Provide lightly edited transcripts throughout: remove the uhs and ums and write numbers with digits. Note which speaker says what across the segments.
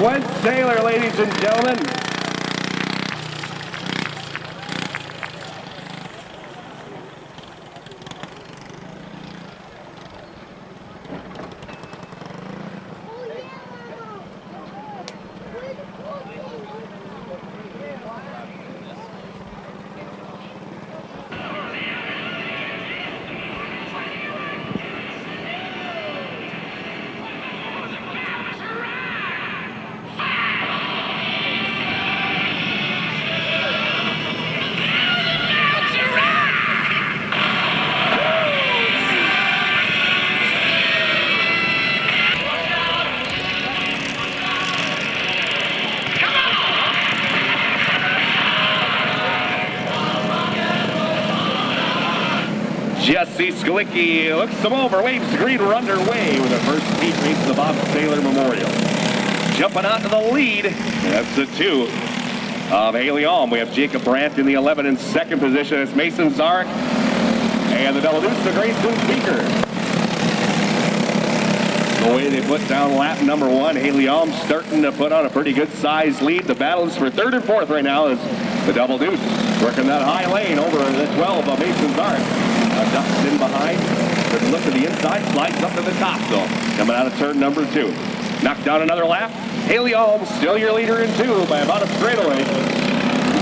Speaker 1: Gwen Taylor, ladies and gentlemen. Jesse Sklicki looks them over, waves the green, we're underway with the first heat race of the Bob Saylor Memorial. Jumping out to the lead, that's the 2 of Haley Alm. We have Jacob Brandt in the 11 in second position. It's Mason Zarek and the double deuce, the Grayson Speaker. The way they put down lap number 1, Haley Alm starting to put on a pretty good sized lead. The battle is for 3rd and 4th right now as the double deuce working that high lane over the 12 of Mason Zarek. Ducks in behind. Good look to the inside, slides up to the top though. Coming out of turn number 2. Knocked down another lap. Haley Alm still your leader in 2 by about a straightaway.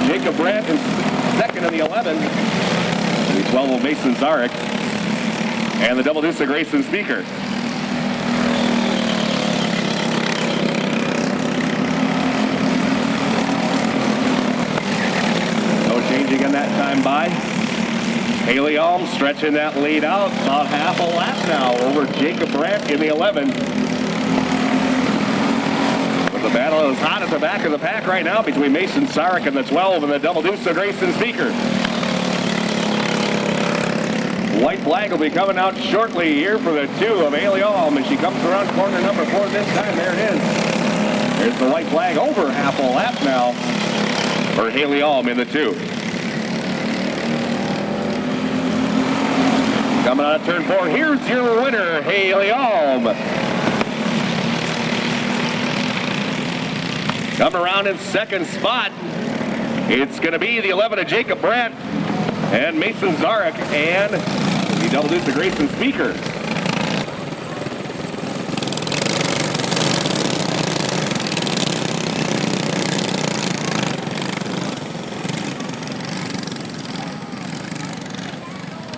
Speaker 1: Jacob Brandt in second in the 11. The 12 of Mason Zarek. And the double deuce of Grayson Speaker. No changing in that time by. Haley Alm stretching that lead out about half a lap now over Jacob Brandt in the 11. But the battle is hot at the back of the pack right now between Mason Zarek and the 12 and the double deuce of Grayson Speaker. White flag will be coming out shortly here for the 2 of Haley Alm as she comes around corner number 4 this time. There it is. There's the white flag over half a lap now for Haley Alm in the 2. Coming out of turn 4, here's your winner, Haley Alm. Come around in second spot. It's going to be the 11 of Jacob Brandt and Mason Zarek and the double deuce of Grayson Speaker.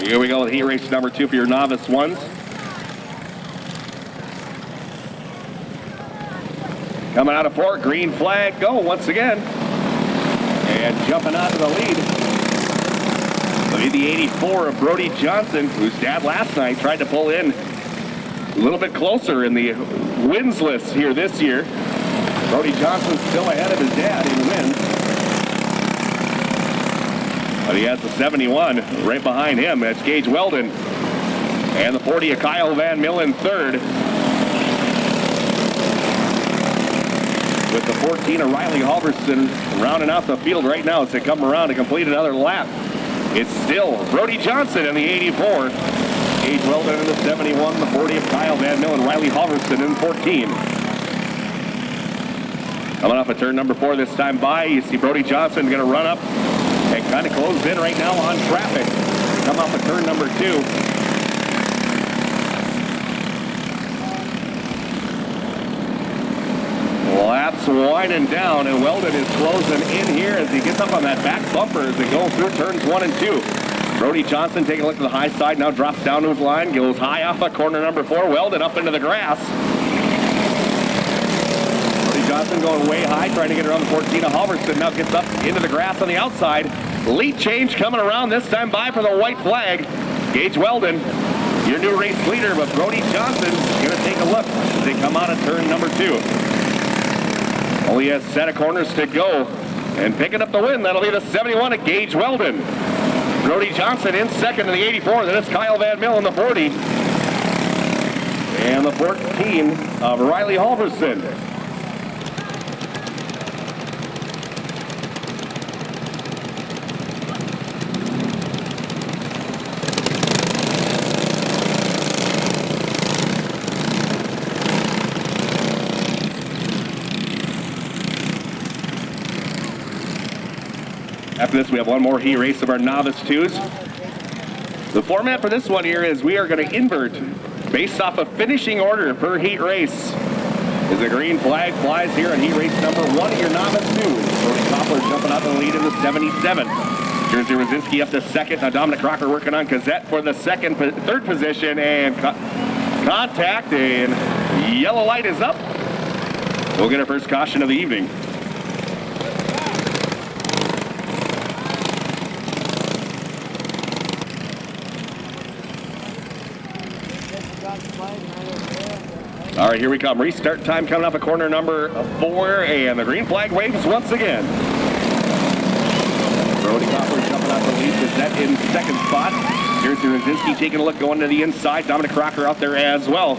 Speaker 1: Here we go with heat race number 2 for your novice ones. Coming out of 4, green flag, go once again. And jumping out to the lead. It'll be the 84 of Brody Johnson, whose dad last night tried to pull in a little bit closer in the wins list here this year. Brody Johnson still ahead of his dad in wins. But he has the 71 right behind him. That's Gage Weldon. And the 40 of Kyle Van Millen third. With the 14 of Riley Halverson rounding out the field right now as they come around to complete another lap. It's still Brody Johnson in the 84. Gage Weldon in the 71. The 40 of Kyle Van Millen. Riley Halverson in 14. Coming off of turn number 4 this time by, you see Brody Johnson going to run up and kind of closed in right now on traffic. Come off of turn number 2. winding down, and Weldon is closing in here as he gets up on that back bumper as they go through turns 1 and 2. Brody Johnson taking a look to the high side, now drops down to his line, goes high off of corner number 4. Weldon up into the grass. Brody Johnson going way high, trying to get around the 14 of Halverson. Now gets up into the grass on the outside. Lead change coming around this time by for the white flag. Gage Weldon, your new race leader, but Brody Johnson's going to take a look as they come out of turn number 2. Only a set of corners to go, and picking up the win, that'll be the 71 of Gage Weldon. Brody Johnson in second in the 84, then it's Kyle Van Mill in the 40. And the 14 of Riley Halverson. After this, we have one more heat race of our novice twos. The format for this one here is we are going to invert based off a finishing order per heat race. As the green flag flies here on heat race number 1 of your novice twos. Brody Koppler jumping out the lead in the 77. Jersey Rosinski up to second. Now Dominic Crocker working on Gazette for the third position, and contact, and yellow light is up. We'll get our first caution of the evening. All right, here we come. Restart time coming up at corner number 4, and the green flag waves once again. Brody Koppler jumping out the lead. Gazette in second spot. Here's Rosinski taking a look, going to the inside. Dominic Crocker out there as well.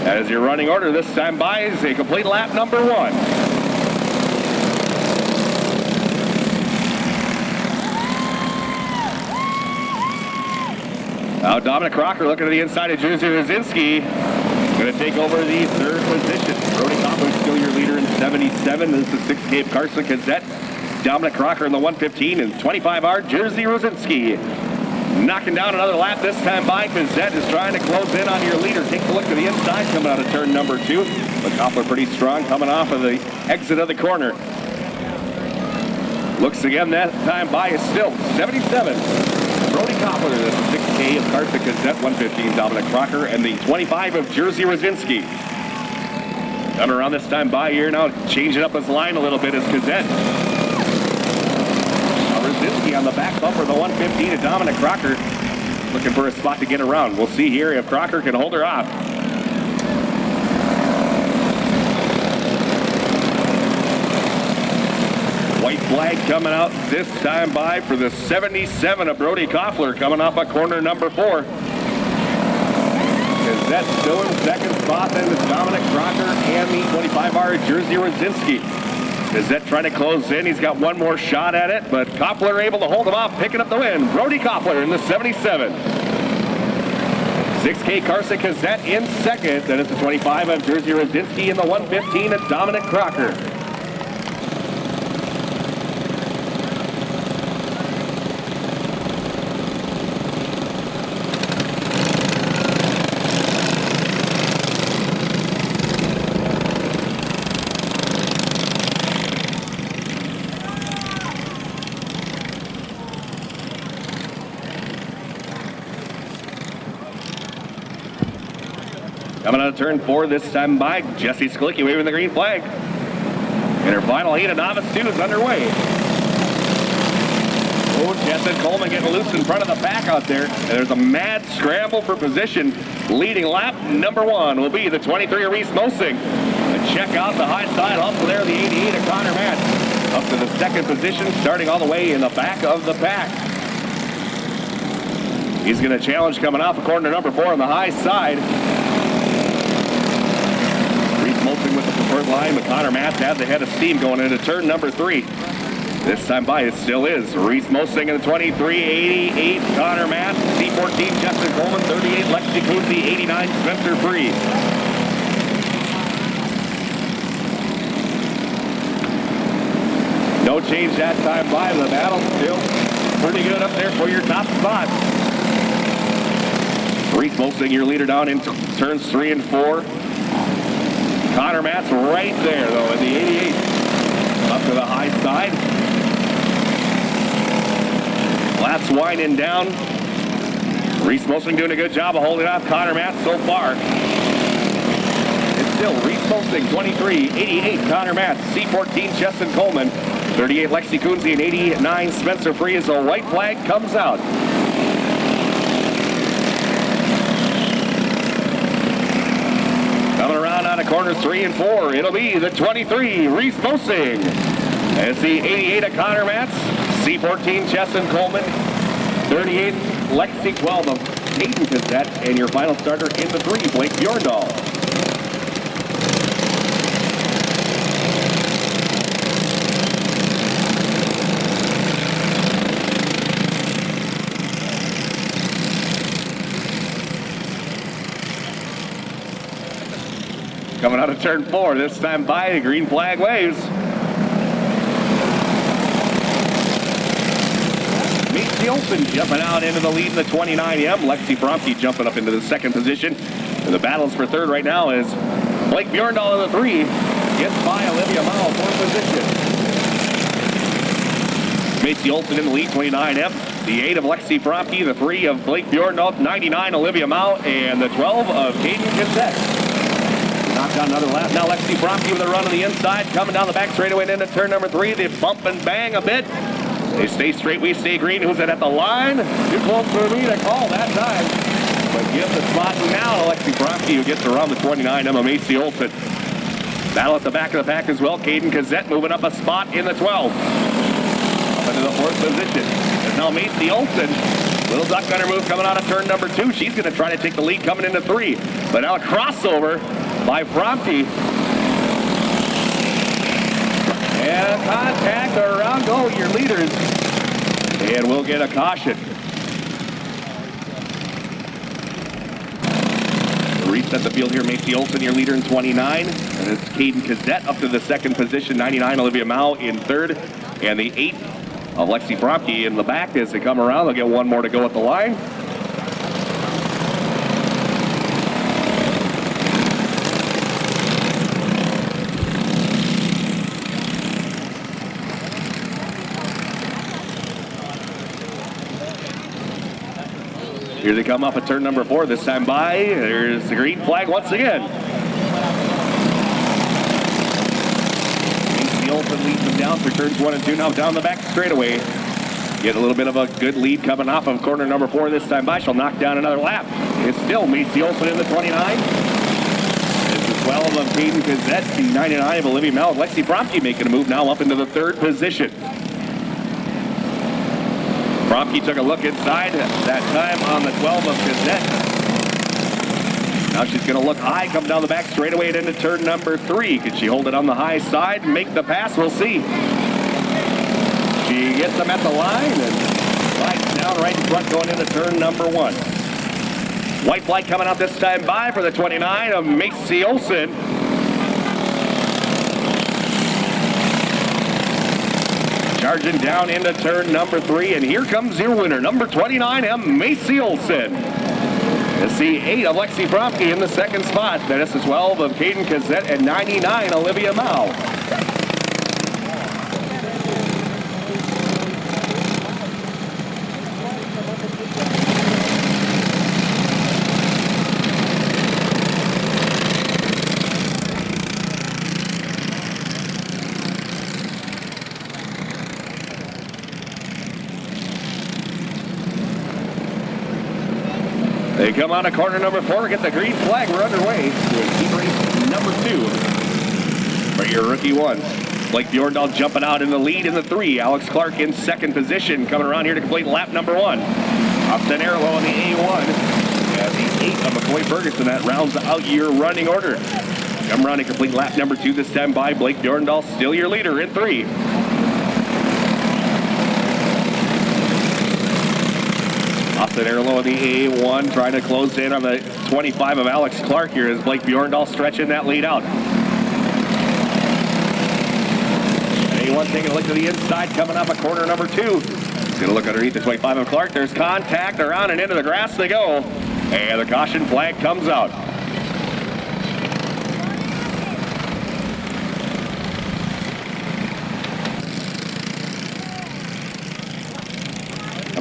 Speaker 1: As your running order this time by is a complete lap number 1. Now Dominic Crocker looking to the inside of Jersey Rosinski. Going to take over the third position. Brody Koppler still your leader in 77. This is 6 Cape Carson Gazette. Dominic Crocker in the 115 and 25R Jersey Rosinski. Knocking down another lap this time by. Gazette is trying to close in on your leader. Takes a look to the inside coming out of turn number 2. But Koppler pretty strong coming off of the exit of the corner. Looks again that time by is still 77. Brody Koppler, the 6K of Carson Gazette, 115 Dominic Crocker, and the 25 of Jersey Rosinski. Coming around this time by here now, changing up his line a little bit is Gazette. Now Rosinski on the back bumper, the 115 of Dominic Crocker, looking for a spot to get around. We'll see here if Crocker can hold her off. White flag coming out this time by for the 77 of Brody Koppler coming off of corner number 4. Gazette still in second spot, then it's Dominic Crocker and the 25R Jersey Rosinski. Gazette trying to close in. He's got one more shot at it, but Koppler able to hold him off, picking up the win. Brody Koppler in the 77. 6K Carson Gazette in second, then it's the 25 of Jersey Rosinski and the 115 of Dominic Crocker. Coming out of turn 4 this time by Jesse Sklicki waving the green flag. And her final heat of novice 2 is underway. Oh, Jesse Coleman getting loose in front of the pack out there. And there's a mad scramble for position. Leading lap number 1 will be the 23 of Reese Mosing. And check out the high side hustle there, the 88 of Connor Matt. Up to the second position, starting all the way in the back of the pack. He's going to challenge coming off of corner number 4 on the high side. Molting with the preferred line, but Connor Matt had the head of steam going into turn number 3. This time by it still is Reese Mosing in the 23, 88 Connor Matt, C14 Justin Coleman, 38 Lexi Kuzi, 89 Spencer Free. No change that time by. The battle still pretty good up there for your top spot. Reese Mosing, your leader down in turns 3 and 4. Connor Matz right there, though, in the 88. Up to the high side. Laps winding down. Reese Mosling doing a good job of holding off Connor Matz so far. It's still Reese Mosling, 23, 88, Connor Matz, C14, Cheston Coleman, 38, Lexi Coonsey, and 89, Spencer Free as the white flag comes out. Coming around out of corners 3 and 4, it'll be the 23, Reese Mosling. As the 88 of Connor Matz, C14, Cheston Coleman, 38, Lexi 12 of Hayden Cassette, and your final starter in the 3, Blake Bjorndal. Coming out of turn 4, this time by the green flag waves. Macy Olsen jumping out into the lead in the 29M. Lexi Fromke jumping up into the 2nd position. And the battles for 3rd right now is Blake Bjorndal in the 3. Gets by Olivia Mao, 4th position. Macy Olsen in the lead, 29M. The 8 of Lexi Fromke, the 3 of Blake Bjorndal, 99 Olivia Mao, and the 12 of Hayden Cassette. Knocked down another lap. Now Lexi Fromke with a run on the inside, coming down the back straightaway and into turn number 3. They bump and bang a bit. They stay straight, we stay green. Who's it at the line? Too close for me to call that time. But give the spot now to Lexi Fromke, who gets around the 29, Emma Macy Olsen. Battle at the back of the pack as well. Caden Cassette moving up a spot in the 12. Up into the 4th position. And now Macy Olsen. Little duck gunner move coming out of turn number 2. She's going to try to take the lead coming into 3. But now a crossover by Fromke. And contact around go your leaders. And we'll get a caution. Reset the field here. Macy Olsen, your leader in 29. And it's Caden Cassette up to the 2nd position. 99 Olivia Mao in 3rd. And the 8 of Lexi Fromke in the back as they come around. They'll get one more to go at the line. Here they come off at turn number 4, this time by. There's the green flag once again. Macy Olsen leads them down through turns 1 and 2. Now down the back straightaway. Get a little bit of a good lead coming off of corner number 4 this time by. She'll knock down another lap. It's still Macy Olsen in the 29. It's the 12 of Caden Cassette, the 99 of Olivia Mao. Lexi Fromke making a move now up into the 3rd position. Fromke took a look inside, that time on the 12 of Cassette. Now she's going to look high, come down the back straightaway and into turn number 3. Can she hold it on the high side and make the pass? We'll see. She gets them at the line and slides down right in front going into turn number 1. White flag coming out this time by for the 29 of Macy Olsen. Charging down into turn number 3, and here comes your winner, number 29, M. Macy Olsen. It's the 8 of Lexi Fromke in the 2nd spot. Then it's the 12 of Caden Cassette and 99 Olivia Mao. They come on to corner number 4, get the green flag. We're underway with heat race number 2 for your rookie 1. Blake Bjorndal jumping out in the lead in the 3. Alex Clark in 2nd position, coming around here to complete lap number 1. Austin Erlo in the A1. And the 8 of McCoy Ferguson, that rounds out your running order. Come around and complete lap number 2 this time by Blake Bjorndal, still your leader in 3. Austin Erlo in the A1 trying to close in on the 25 of Alex Clark here as Blake Bjorndal stretching that lead out. A1 taking a look to the inside, coming up at corner number 2. He's going to look underneath the 25 of Clark. There's contact, around and into the grass they go. And the caution flag comes out.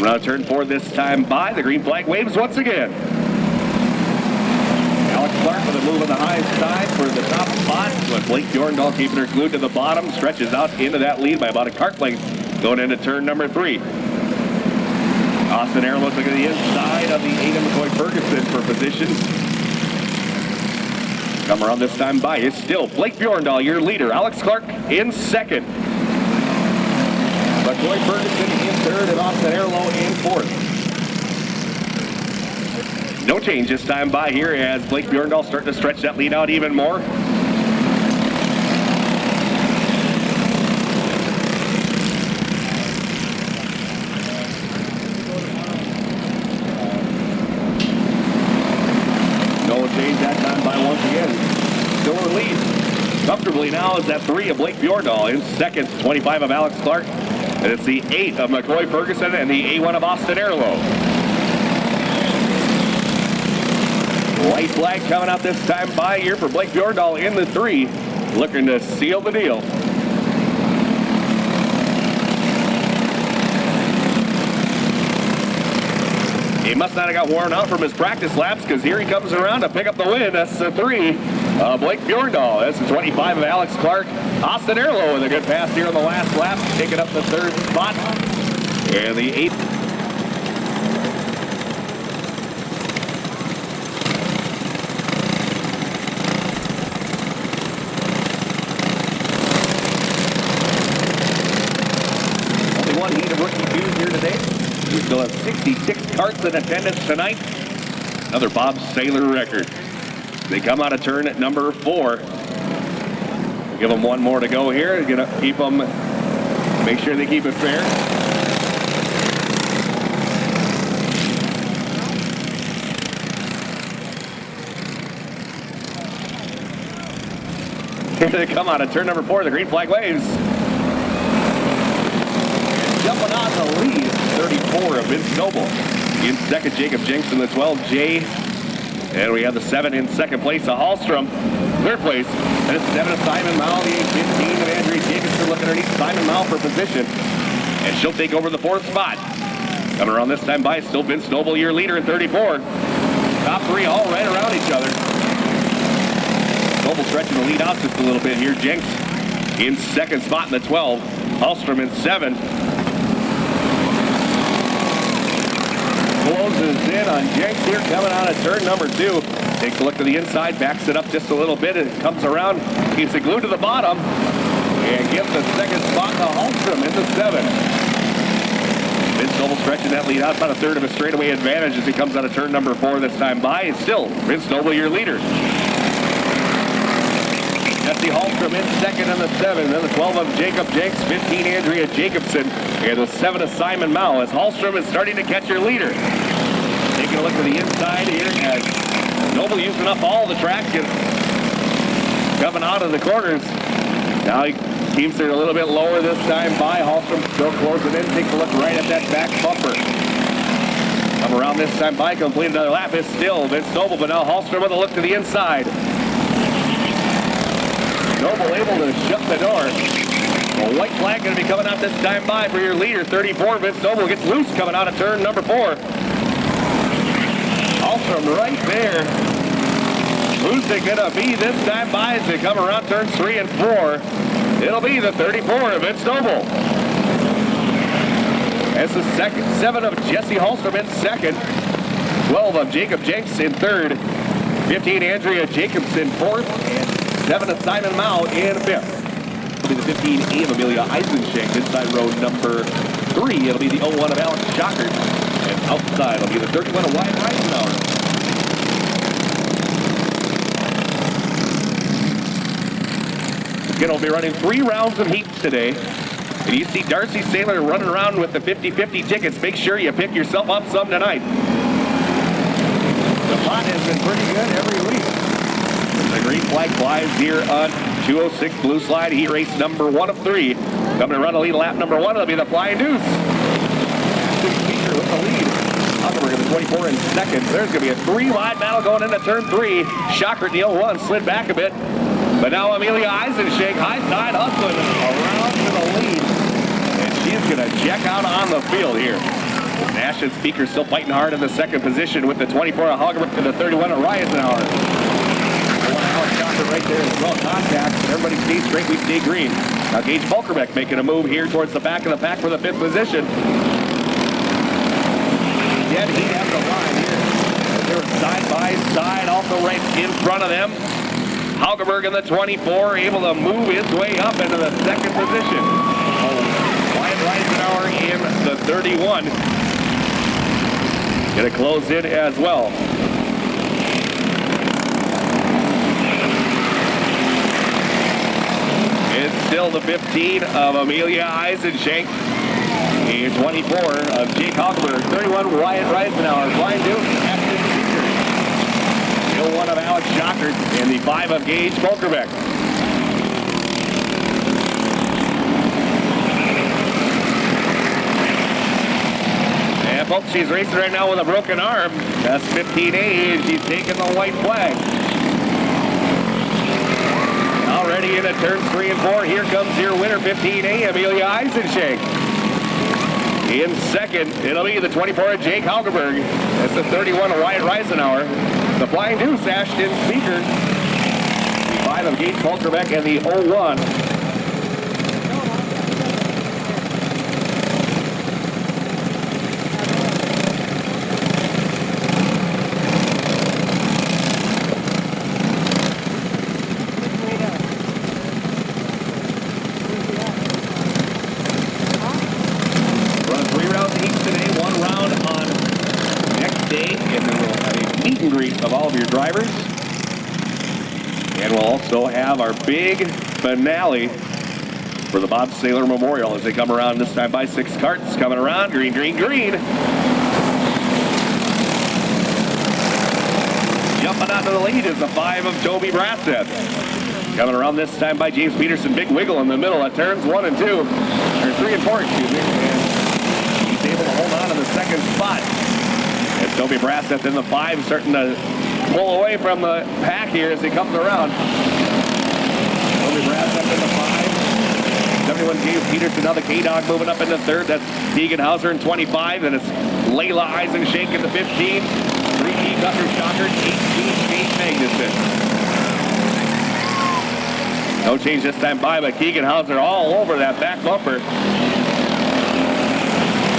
Speaker 1: Coming out of turn 4 this time by. The green flag waves once again. Alex Clark with a move on the high side for the top spot, with Blake Bjorndal keeping her glued to the bottom. Stretches out into that lead by about a kart length going into turn number 3. Austin Air looks like the inside of the Ada McCoy Ferguson for position. Come around this time by is still Blake Bjorndal, your leader. Alex Clark in second. McCoy Ferguson in third and Austin Airlow in fourth. No change this time by here as Blake Bjorndal starting to stretch that lead out even more. No change that time by once again. Still in lead. Comfortably now is that 3 of Blake Bjorndal. In second, 25 of Alex Clark. And it's the 8 of McCoy Ferguson and the A1 of Austin Airlow. White flag coming out this time by here for Blake Bjorndal in the 3. Looking to seal the deal. He must not have got worn out from his practice laps because here he comes around to pick up the win. That's the 3 Blake Bjorndal. That's the 25 of Alex Clark. Austin Airlow with a good pass here on the last lap, taking up the 3rd spot. And the 8th. Only one heat of rookie dues here today. We still have 66 karts in attendance tonight. Another Bob Saylor record. They come out of turn at number 4. We'll give them one more to go here. Gonna keep them, make sure they keep it fair. Here they come out of turn number 4. The green flag waves. Jumping on the lead, 34 of Vince Noble. In second, Jacob Jenks in the 12, Jay. And we have the 7 in second place of Hallstrom. Third place, and it's 7 of Simon Mao, the 15 of Andrea Jacobson looking underneath Simon Mao for position. And she'll take over the 4th spot. Coming around this time by, still Vince Noble, your leader in 34. Top 3 all right around each other. Noble stretching the lead out just a little bit here. Jenks in second spot in the 12. Hallstrom in 7. Closes in on Jenks here coming out of turn number 2. Takes a look to the inside, backs it up just a little bit, and comes around, keeps it glued to the bottom, and gives the 2nd spot to Hallstrom in the 7. Vince Noble stretching that lead out, about a 1/3 of a straightaway advantage as he comes out of turn number 4 this time by. It's still Vince Noble, your leader. Jesse Hallstrom in second in the 7. Then the 12 of Jacob Jenks, 15 Andrea Jacobson, and the 7 of Simon Mao as Hallstrom is starting to catch your leader. Taking a look to the inside here as Noble using up all the traction coming out of the corners. Now he keeps it a little bit lower this time by. Hallstrom still closing in. Takes a look right at that back bumper. Come around this time by, complete another lap. It's still Vince Noble, but now Hallstrom with a look to the inside. Noble able to shut the door. A white flag going to be coming out this time by for your leader, 34. Vince Noble gets loose coming out of turn number 4. Hallstrom right there. Who's it going to be this time by as they come around turns 3 and 4? It'll be the 34 of Vince Noble. That's the 7 of Jesse Hallstrom in second. 12 of Jacob Jenks in third. 15 Andrea Jacobson fourth. And 7 of Simon Mao in 5th. It'll be the 15A of Amelia Eisenshank inside row number 3. It'll be the 01 of Alex Schockert. And outside it'll be the 31 of Wyatt Eisenhower. Again, we'll be running 3 rounds of heats today. And you see Darcy Saylor running around with the 50-50 tickets. Make sure you pick yourself up some tonight. The pot has been pretty good every week. The green flag flies here on 206 Blue Slide, heat race number 1 of 3. Coming to run a lead lap number 1, it'll be the Flying Deuce. Speaker with the lead. Huckenberg in the 24 in second. There's going to be a 3-wide battle going into turn 3. Schockert in the 01 slid back a bit. But now Amelia Eisenshank, high side hustling around to the lead. And she's going to check out on the field here. Nash and Speaker still fighting hard in the second position with the 24 of Hagerberg and the 31 of Reisenauer. Right there as well, contact. Everybody stays straight, we stay green. Now Gage Volkerbeck making a move here towards the back of the pack for the 5th position. Yet he has the line here. They're side by side, also right in front of them. Hagerberg in the 24, able to move his way up into the 2nd position. Wyatt Reisenauer in the 31. Gonna close in as well. It's still the 15 of Amelia Eisenschenk. The 24 of Jake Hagerberg. 31 Wyatt Reisenauer. Blind Deuce, Ashton Speaker. Still 1 of Alex Schockert. And the 5 of Gage Volkerbeck. And folks, she's racing right now with a broken arm. That's 15A, and she's taking the white flag. Already into turns 3 and 4. Here comes your winner, 15A, Amelia Eisenschenk. In second, it'll be the 24 of Jake Hagerberg. That's the 31 of Wyatt Reisenauer. The Flying Deuce, Ashton Speaker. The 5 of Gage Volkerbeck and the 01. Of all of your drivers. And we'll also have our big finale for the Bob Saylor Memorial as they come around this time by 6 carts coming around. Green, green, green. Jumping onto the lead is the 5 of Toby Brassett. Coming around this time by James Peterson. Big wiggle in the middle at turns 1 and 2. Or 3 and 4, excuse me. And he's able to hold on to the 2nd spot. And Toby Brassett in the 5 starting to pull away from the pack here as he comes around. Toby Brassett in the 5. 71 James Peterson, now the K-Dog moving up in the 3rd. That's Tegan Hauser in 25. Then it's Layla Eisenschenk in the 15. 3T Tucker Schockert, 18 Kate Magnuson. No change this time by, but Keegan Hauser all over that back bumper.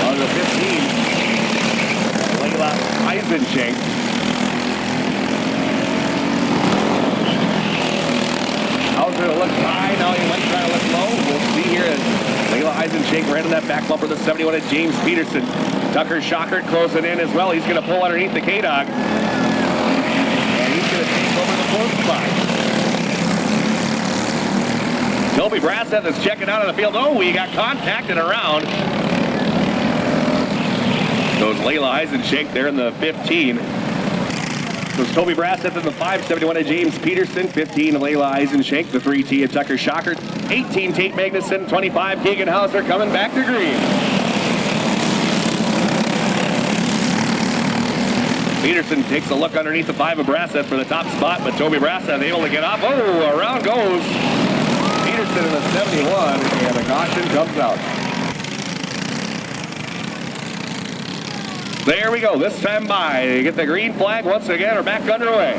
Speaker 1: On the 15. Layla Eisenschenk. Hauser looks high, now he might try to look low. We'll see here as Layla Eisenschenk right in that back bumper, the 71 of James Peterson. Tucker Schockert closing in as well. He's going to pull underneath the K-Dog. And he's going to take over the 4th spot. Toby Brassett is checking out of the field. Oh, we got contacted around. Goes Layla Eisenschenk there in the 15. Goes Toby Brassett in the 5, 71 of James Peterson, 15 of Layla Eisenschenk, the 3T of Tucker Schockert, 18 Tate Magnuson, 25 Keegan Hauser coming back to green. Peterson takes a look underneath the 5 of Brassett for the top spot, but Toby Brassett able to get off. Oh, around goes Peterson in the 71, and the caution comes out. There we go, this time by. You get the green flag once again, are back underway.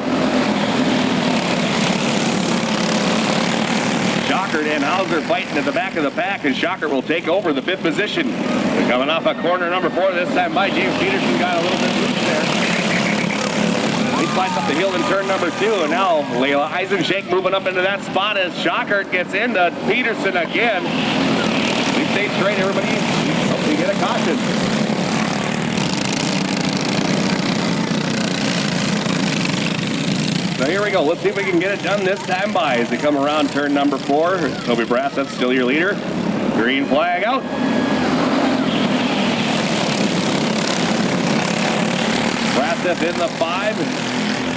Speaker 1: Schockert and Hauser fighting at the back of the pack, and Schockert will take over the 5th position. They're coming off a corner number 4 this time by. James Peterson got a little bit loose there. He slides up the hill in turn number 2, and now Layla Eisenschenk moving up into that spot as Schockert gets into Peterson again. We stay straight, everybody. Hope we get a caution. So here we go. Let's see if we can get it done this time by as they come around turn number 4. Toby Brassett still your leader. Green flag out. Brassett in the 5.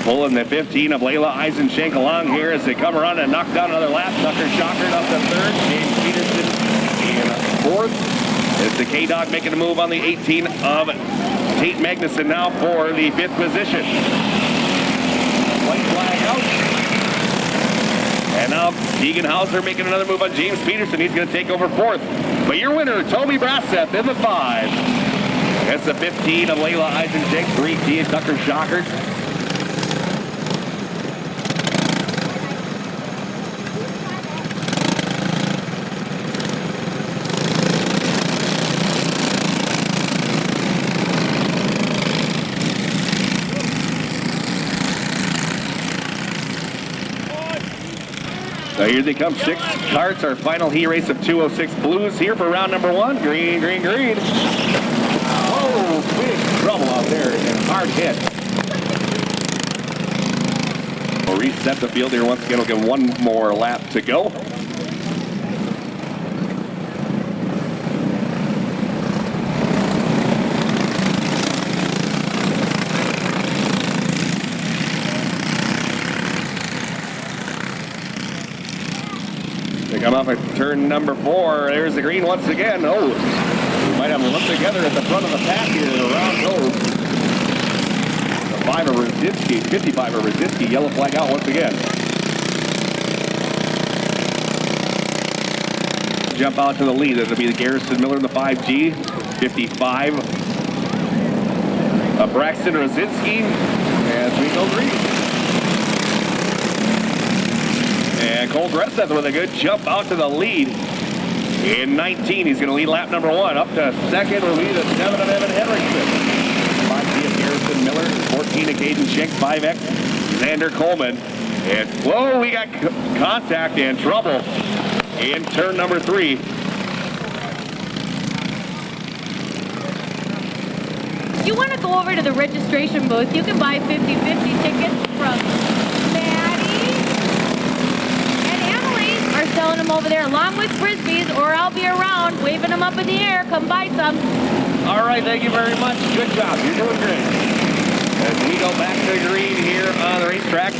Speaker 1: Pulling the 15 of Layla Eisenschenk along here as they come around and knock down another lap. Tucker Schockert up to 3rd. James Peterson in 4th. It's the K-Dog making a move on the 18 of Tate Magnuson now for the 5th position. White flag out. And now Keegan Hauser making another move on James Peterson. He's going to take over 4th. But your winner, Toby Brassett in the 5. That's the 15 of Layla Eisenjake, 3T of Tucker Shocker. So here they come, 6 carts, our final heat race of 206 Blues here for round number 1. Green, green, green. Whoa, big trouble out there and hard hit. We'll reset the field here once again. We'll get one more lap to go. Come off at turn number 4. There's the green once again. Oh, we might have them look together at the front of the pack here. Around goes the 5 of Rositsky, 55 of Rositsky. Yellow flag out once again. Jump out to the lead. It'll be the Garrison Miller in the 5G, 55 of Braxton Rositsky. As we go green. And Cole Gresseth with a good jump out to the lead. In 19, he's going to lead lap number 1. Up to second will be the 7 of Evan Henriksen. 5G of Garrison Miller, 14 of Caden Schenk, 5X, Xander Coleman. And, whoa, we got contact and trouble in turn number 3.
Speaker 2: If you want to go over to the registration booth, you can buy 50/50 tickets from selling them over there along with Frisbees, or I'll be around waving them up in the air. Come buy some.
Speaker 1: All right, thank you very much. Good job. You're doing great. As we go back to green here on the racetrack,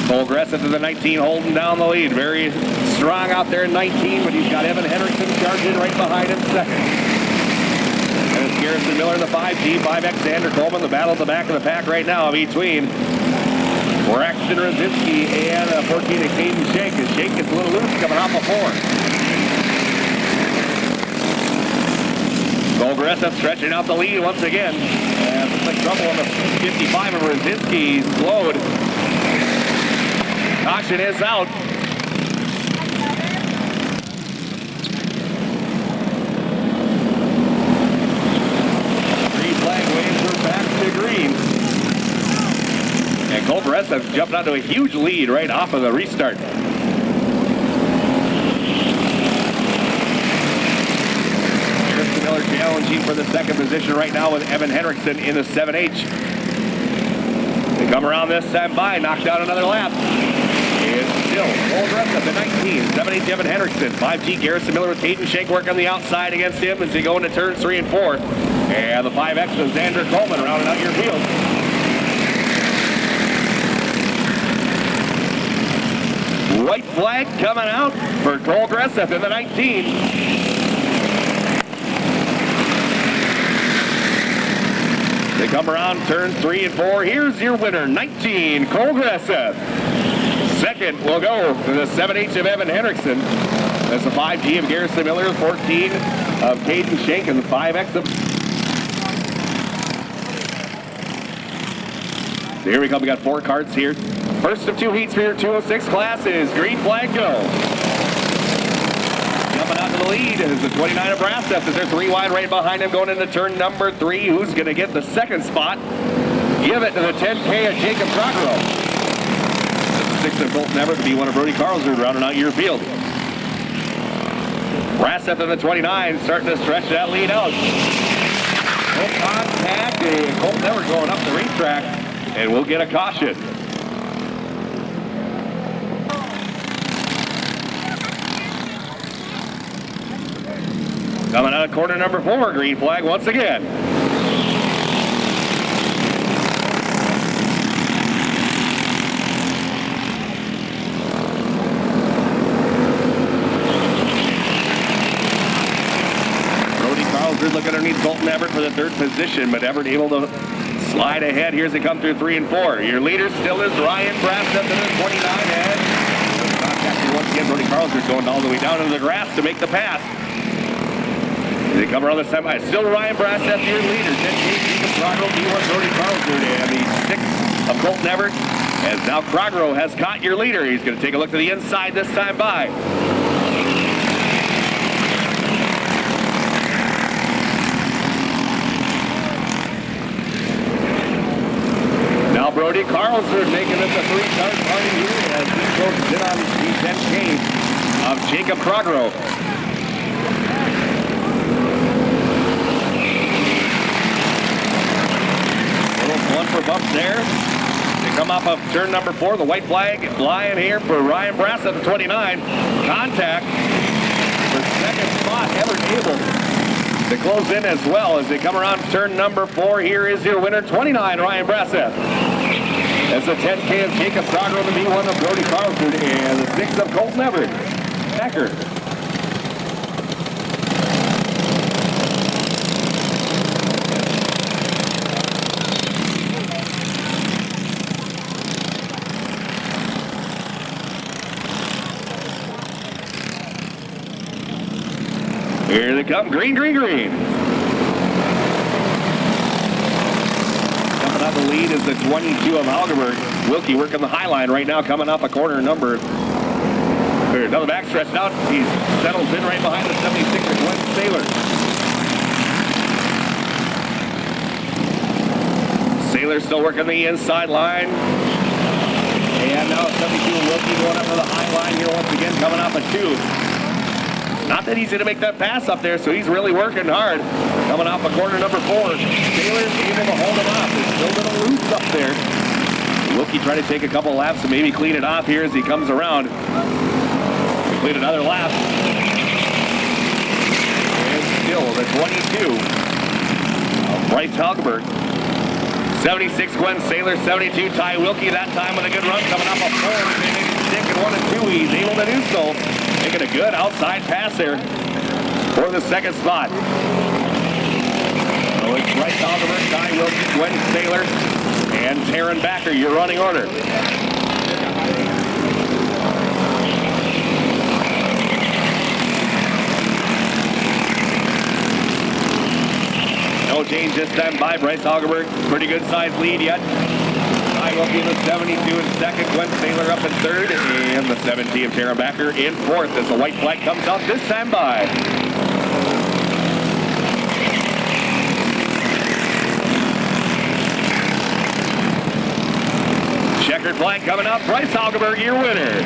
Speaker 1: Cole Gresseth to the 19 holding down the lead. Very strong out there in 19, but he's got Evan Henriksen charging right behind him second. And it's Garrison Miller in the 5G, 5X Xander Coleman. The battle at the back of the pack right now between Braxton Rositsky and 14 of Caden Schenk. As Schenk gets a little loose coming off a 4. Cole Gresseth stretching out the lead once again. And some trouble on the 55 of Rositsky. Slowed. Caution is out. Green flag waves her back to green. And Cole Gresseth jumped onto a huge lead right off of the restart. Garrison Miller challenging for the second position right now with Evan Henriksen in the 7H. They come around this time by, knocked out another lap. It's still Cole Gresseth at 19, 7H Evan Henriksen, 5G Garrison Miller with Caden Schenk working on the outside against him as they go into turns 3 and 4. And the 5X of Xander Coleman rounding out your field. White flag coming out for Cole Gresseth in the 19. They come around turns 3 and 4. Here's your winner, 19, Cole Gresseth. Second will go to the 7H of Evan Henriksen. That's the 5G of Garrison Miller, 14 of Caden Schenk, and the 5X of... So here we come. We got 4 carts here. First of 2 heats for your 206 class is green flag go. Jumping out to the lead is the 29 of Brasseff as there's 3 wide right behind him going into turn number 3. Who's going to get the second spot? Give it to the 10K of Jacob Trocaro. 6 of Colton Everett to be one of Brody Carlsrud rounding out your field. Brasseff in the 29 starting to stretch that lead out. No contact. Colton Everett going up the racetrack, and we'll get a caution. Coming out of corner number 4, green flag once again. Brody Carlsrud looking underneath Colton Everett for the 3rd position, but Everett able to slide ahead. Here's they come through 3 and 4. Your leader still is Ryan Brasseff in the 29 ahead. Contact once again. Brody Carlsrud going all the way down into the grass to make the pass. They come around the semi. Still Ryan Brassett, your leader. 10K, Jacob Crogro, D1, Brody Carlson, and the 6 of Colton Everett. As now Crogro has caught your leader. He's going to take a look to the inside this time by. Now Brody Carlson making this a 3-car party here as he goes in on the 10K of Jacob Crogro. One for bumps there. They come off of turn number 4. The white flag flying here for Ryan Brassett at 29. Contact for second spot. Everett able to close in as well as they come around turn number 4. Here is your winner, 29, Ryan Brassett. That's the 10K of Jacob Crogro, the B1 of Brody Carlson, and the 6 of Colton Everett. Packer. Here they come, green, green, green. Coming out the lead is the 22 of Algeberg. Wilkie working the high line right now, coming off a corner number. Another back stretch out. He settles in right behind the 76 of Glenn Saylor. Saylor still working the inside line. And now 72 Wilkie going up to the high line here once again, coming off a 2. Not that easy to make that pass up there, so he's really working hard. Coming off of corner number 4. Taylor's able to hold him off. It's still a little loose up there. Wilkie trying to take a couple laps and maybe clean it off here as he comes around. Complete another lap. And still the 22 of Bryce Halgeberg. 76 Glenn Saylor, 72 Ty Wilkie. That time with a good run coming off a 4. Stick and 1 and 2. He's able to do so. Making a good outside pass there for the second spot. So it's Bryce Halgeberg, Ty Wilkie, Glenn Saylor, and Taryn Backer, your running order. No change this time by Bryce Halgeberg. Pretty good size lead yet. Ty Wilkie in the 72 in second, Glenn Saylor up in third, and the 17 of Taryn Backer in fourth as the white flag comes out this time by. Checkered flag coming out, Bryce Halgeberg, your winner.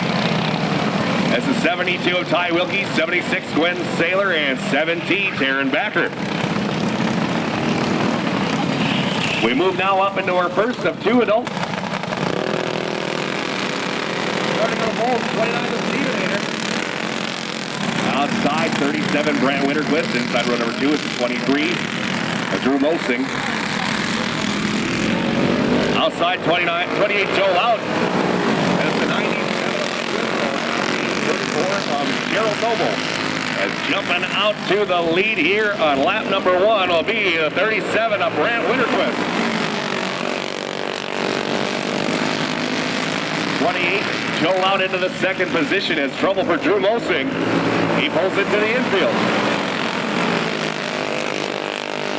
Speaker 1: That's the 72 of Ty Wilkie, 76 Glenn Saylor, and 17 Taryn Backer. We move now up into our first of 2 adults. Starting on the pole, 29 to Stevenator. Outside, 37 Brant Winterquist. Inside row number 2 is the 23 of Drew Mosing. Outside, 28 Joe Lout. That's the 97 of Gerald Noble. And jumping out to the lead here on lap number 1 will be the 37 of Brant Winterquist. 28, Joe out into the second position as trouble for Drew Mosing. He pulls it to the infield.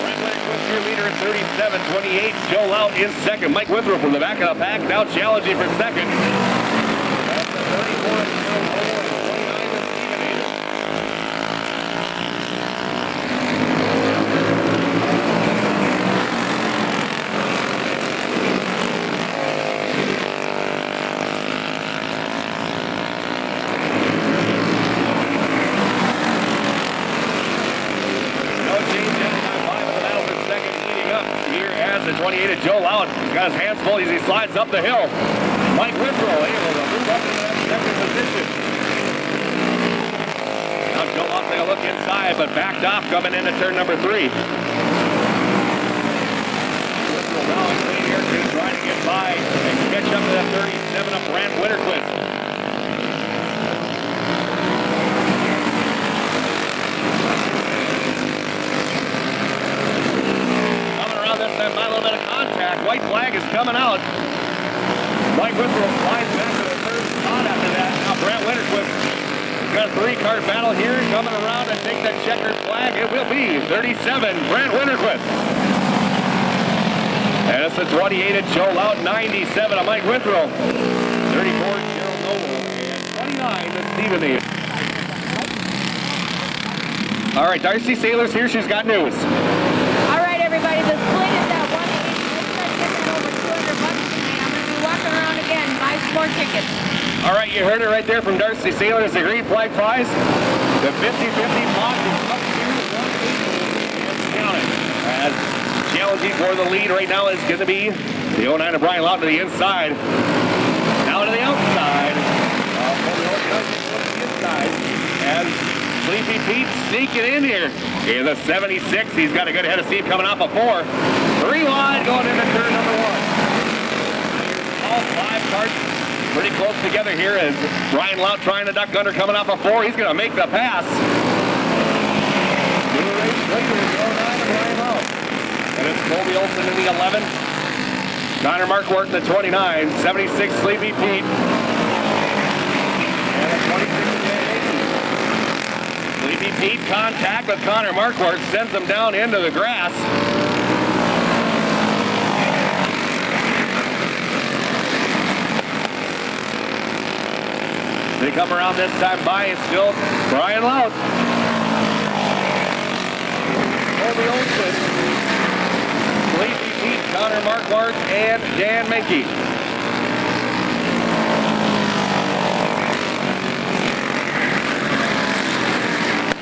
Speaker 1: Brant Winterquist, your leader at 37, 28, Joe out in second. Mike Withrow from the back of the pack now challenging for second. That's the 34 of Joe Owen, 29 to Stevenator. Joe Loud, he's got his hands full as he slides up the hill. Mike Withrow able to move up into that second position. Now Joe Loud take a look inside, but backed off coming into turn number 3. Withrow now in clean here, trying to get by and catch up to that 37 of Brant Winterquist. By a little bit of contact. White flag is coming out. Mike Withrow flies back to the third spot after that. Now Brant Winterquist has got three-car battle here. Coming around to take the checkered flag. It will be 37, Brent Winterquist. And it's the 28 of Joe Lout, 97 of Mike Withrow, 34 Gerald Noble, and 29 to Stephen Neal. All right, Darcy Sailor's here. She's got news.
Speaker 2: All right, everybody, the split is at 180. Let's get that over $200 tonight. I'm going to be walking around again, buy some more tickets.
Speaker 1: All right, you heard it right there from Darcy Sailor as the green flag flies. The 50-50 block is up to 180 and counting. As challenging for the lead right now is going to be the 09 of Brian Lout to the inside. Now to the outside. The inside as Sleepy Pete sneaking in here. In the 76, he's got a good head of steam coming off a 4. 3 wide going into turn number 1. All 5 cars pretty close together here as Brian Lout trying to duck under coming off a 4. He's going to make the pass. 2 race later, the 09 of Brian Lout. And it's Colby Olson in the 11. Connor Markwart in the 29. 76, Sleepy Pete. And a 26 Sleepy Pete contact with Connor Markwart sends him down into the grass. They come around this time by, it's still Brian Lout. Colby Olson, Sleepy Pete, Connor Markwart, and Dan Menke.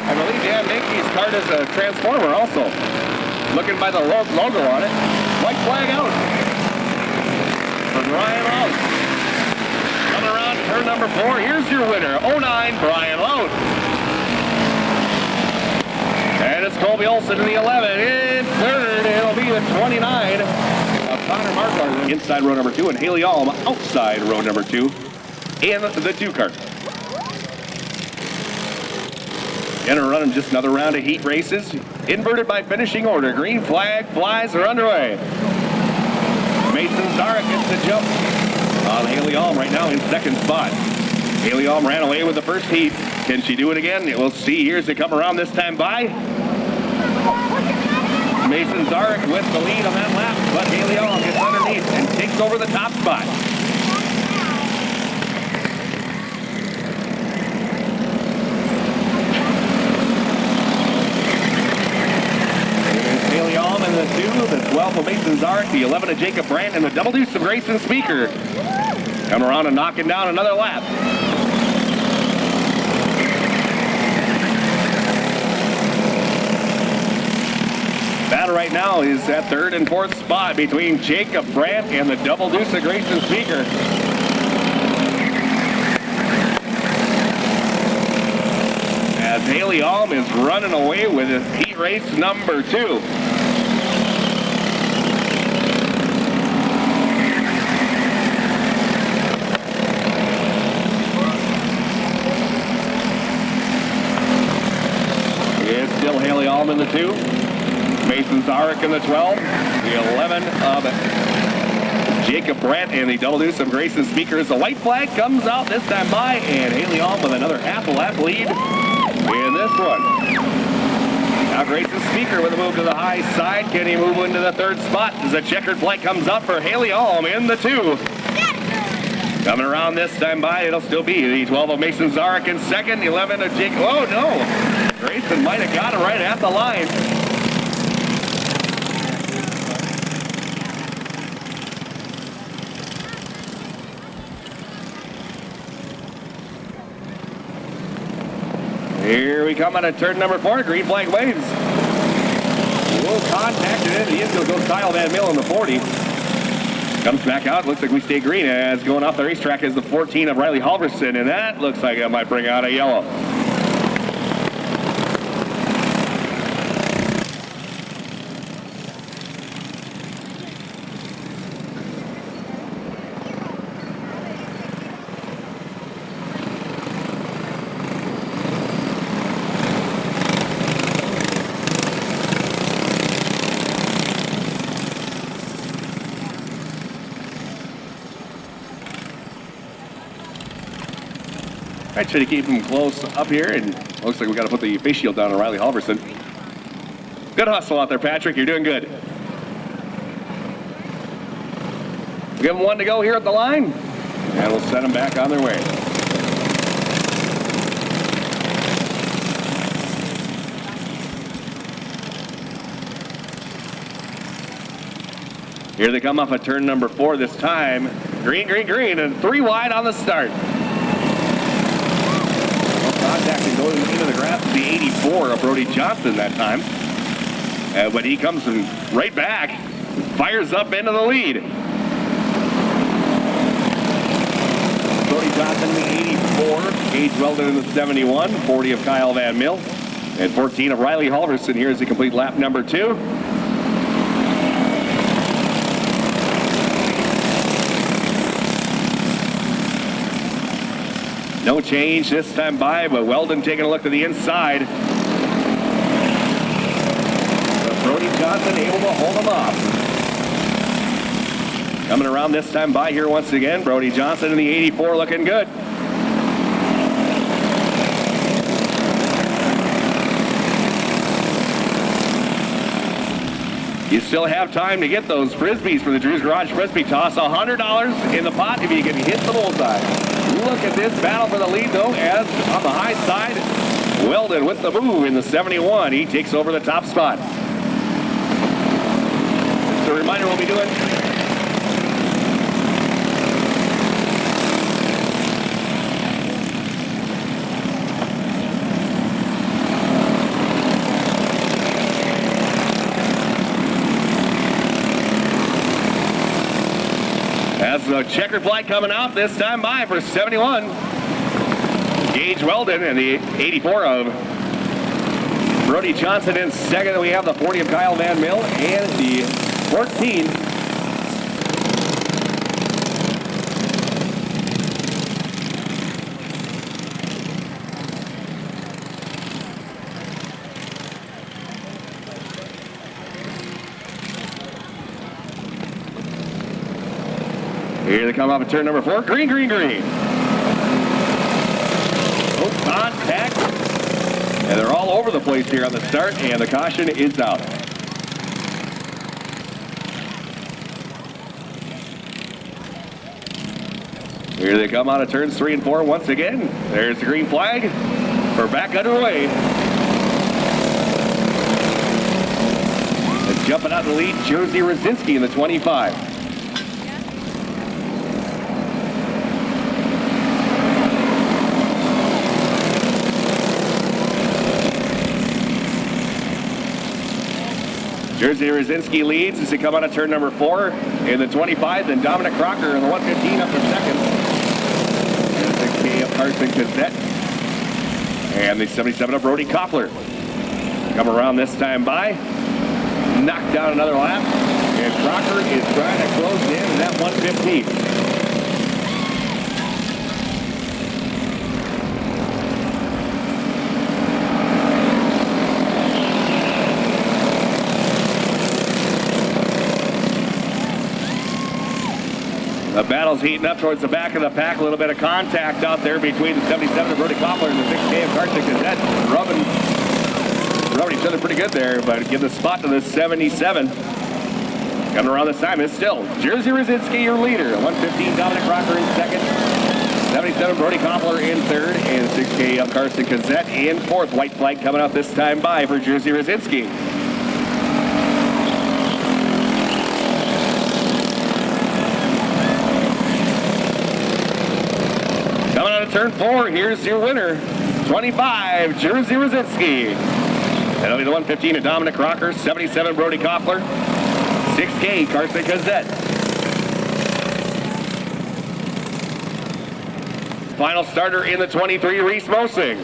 Speaker 1: I believe Dan Menke's card is a transformer also. Looking by the logo on it. White flag out for Brian Lout. Coming around turn number 4. Here's your winner, 09 Brian Lout. And it's Colby Olson in the 11. In third, it'll be the 29 of Connor Markwart. Inside row number 2, and Haley Alm outside row number 2 in the 2 car. And we're running just another round of heat races. Inverted by finishing order. Green flag flies are underway. Mason Zarek gets the jump on Haley Alm right now in second spot. Haley Alm ran away with the first heat. Can she do it again? We'll see. Here's to come around this time by. Mason Zarek with the lead on that lap, but Haley Alm gets underneath and takes over the top spot. Haley Alm in the 2, the 12 of Mason Zarek, the 11 of Jacob Brandt, and the double deuce of Grayson Speaker. Come around and knocking down another lap. Battle right now is at third and fourth spot between Jacob Brandt and the double deuce of Grayson Speaker. As Haley Alm is running away with heat race number 2. It's still Haley Alm in the 2. Mason Zarek in the 12. The 11 of Jacob Brandt and the double deuce of Grayson Speaker. As the white flag comes out this time by, and Haley Alm with another half a lap lead in this one. Now Grayson Speaker with a move to the high side. Can he move into the third spot as the checkered flag comes out for Haley Alm in the 2. Coming around this time by, it'll still be the 12 of Mason Zarek in second, the 11 of Jake. Oh no! Grayson might have got it right at the line. Here we come on at turn number 4. Green flag waves. We'll contact it. The infield goes Kyle Van Mill in the 40. Comes back out. Looks like we stay green as going off the racetrack is the 14 of Riley Halverson. And that looks like it might bring out a yellow. I try to keep him close up here, and looks like we got to put the face shield down on Riley Halverson. Good hustle out there, Patrick. You're doing good. Give them one to go here at the line, and we'll send them back on their way. Here they come off of turn number 4 this time. Green, green, green, and 3 wide on the start. Contact and going into the grass is the 84 of Brody Johnson that time. But he comes right back, fires up into the lead. Brody Johnson in the 84, Gage Weldon in the 71, 40 of Kyle Van Mill, and 14 of Riley Halverson here as he complete lap number 2. No change this time by, but Weldon taking a look to the inside. But Brody Johnson able to hold him off. Coming around this time by here once again, Brody Johnson in the 84 looking good. You still have time to get those Frisbees for the Drew's Garage Frisbee Toss. $100 in the pot if you can hit the bullseye. Look at this battle for the lead, though, as on the high side, Weldon with the move in the 71. He takes over the top spot. Just a reminder we'll be doing as the checkered flag coming out this time by for 71. Gage Weldon and the 84 of Brody Johnson in second. We have the 40 of Kyle Van Mill and the 14. Here they come off of turn number 4. Green, green, green. Oh, contact. And they're all over the place here on the start, and the caution is out. Here they come out of turns 3 and 4 once again. There's the green flag. We're back underway. And jumping out of the lead, Jersey Rosinski in the 25. Jersey Rosinski leads as they come out of turn number 4 in the 25. Then Dominic Crocker in the 115 up for second. And the 6K of Carson Cassette. And the 77 of Brody Koppler. Come around this time by. Knocked down another lap. And Crocker is trying to close in that 115. The battle's heating up towards the back of the pack. A little bit of contact out there between the 77 of Brody Koppler and the 6K of Carson Cassette. Rubbing each other pretty good there, but give the spot to the 77. Coming around this time is still Jersey Rosinski, your leader. 115 Dominic Crocker in second. 77 Brody Koppler in third. And 6K of Carson Cassette in fourth. White flag coming out this time by for Jersey Rosinski. Turn 4, here's your winner, 25, Jersey Rosinski. That'll be the 115 of Dominic Crocker, 77 Brody Koppler, 6K Carson Cassette. Final starter in the 23, Reese Mosing.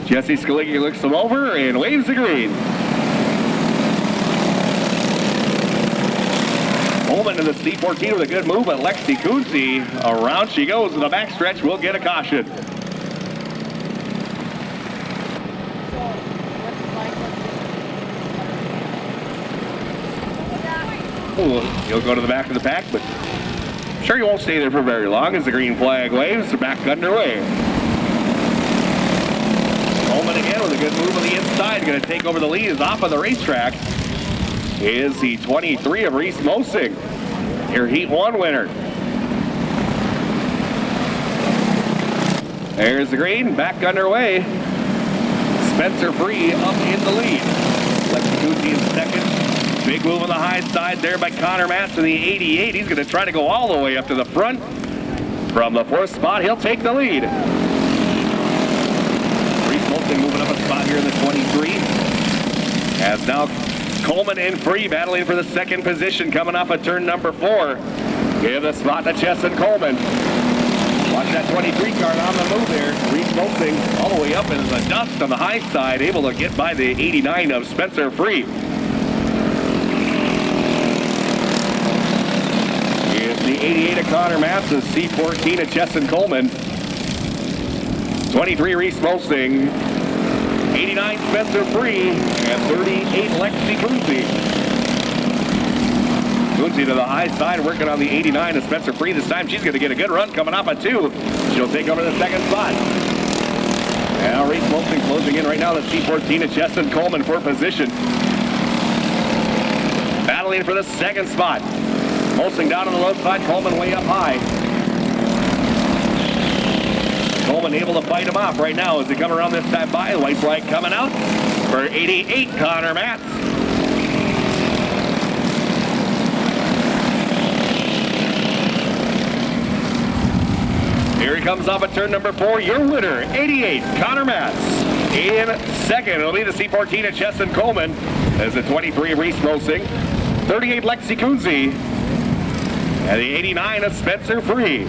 Speaker 1: Jesse Scaligi looks them over and waves the green. Holman in the C14 with a good move, but Lexi Kunze, around she goes in the backstretch, will get a caution. He'll go to the back of the pack, but I'm sure he won't stay there for very long as the green flag waves. They're back underway. Coleman again with a good move on the inside. Going to take over the lead. Is off of the racetrack. Is the 23 of Reese Mosing, your Heat 1 winner. There's the green, back underway. Spencer Free up in the lead. Lexi Gucci in second. Big move on the high side there by Connor Matz in the 88. He's going to try to go all the way up to the front. From the fourth spot, he'll take the lead. Reese Mosing moving up a spot here in the 23. As now Coleman and Free battling for the second position coming off of turn number 4. Give the spot to Chesson Coleman. Watch that 23 car on the move there. Reese Mosing all the way up into the dust on the high side, able to get by the 89 of Spencer Free. Here's the 88 of Connor Matz, the C14 of Chesson Coleman. 23 Reese Mosing, 89 Spencer Free, and 38 Lexi Kunze. Kunze to the high side, working on the 89 of Spencer Free. This time she's going to get a good run coming off at 2. She'll take over the second spot. Now Reese Mosing closing in right now. The C14 of Chesson Coleman for position. Battling for the second spot. Mosing down on the low side, Coleman way up high. Coleman able to fight him off right now as they come around this time by. The white flag coming out for 88 Connor Matz. Here he comes off at turn number 4. Your winner, 88 Connor Matz. In second, it'll be the C14 of Chesson Coleman. As the 23 of Reese Mosing, 38 Lexi Kunze, and the 89 of Spencer Free.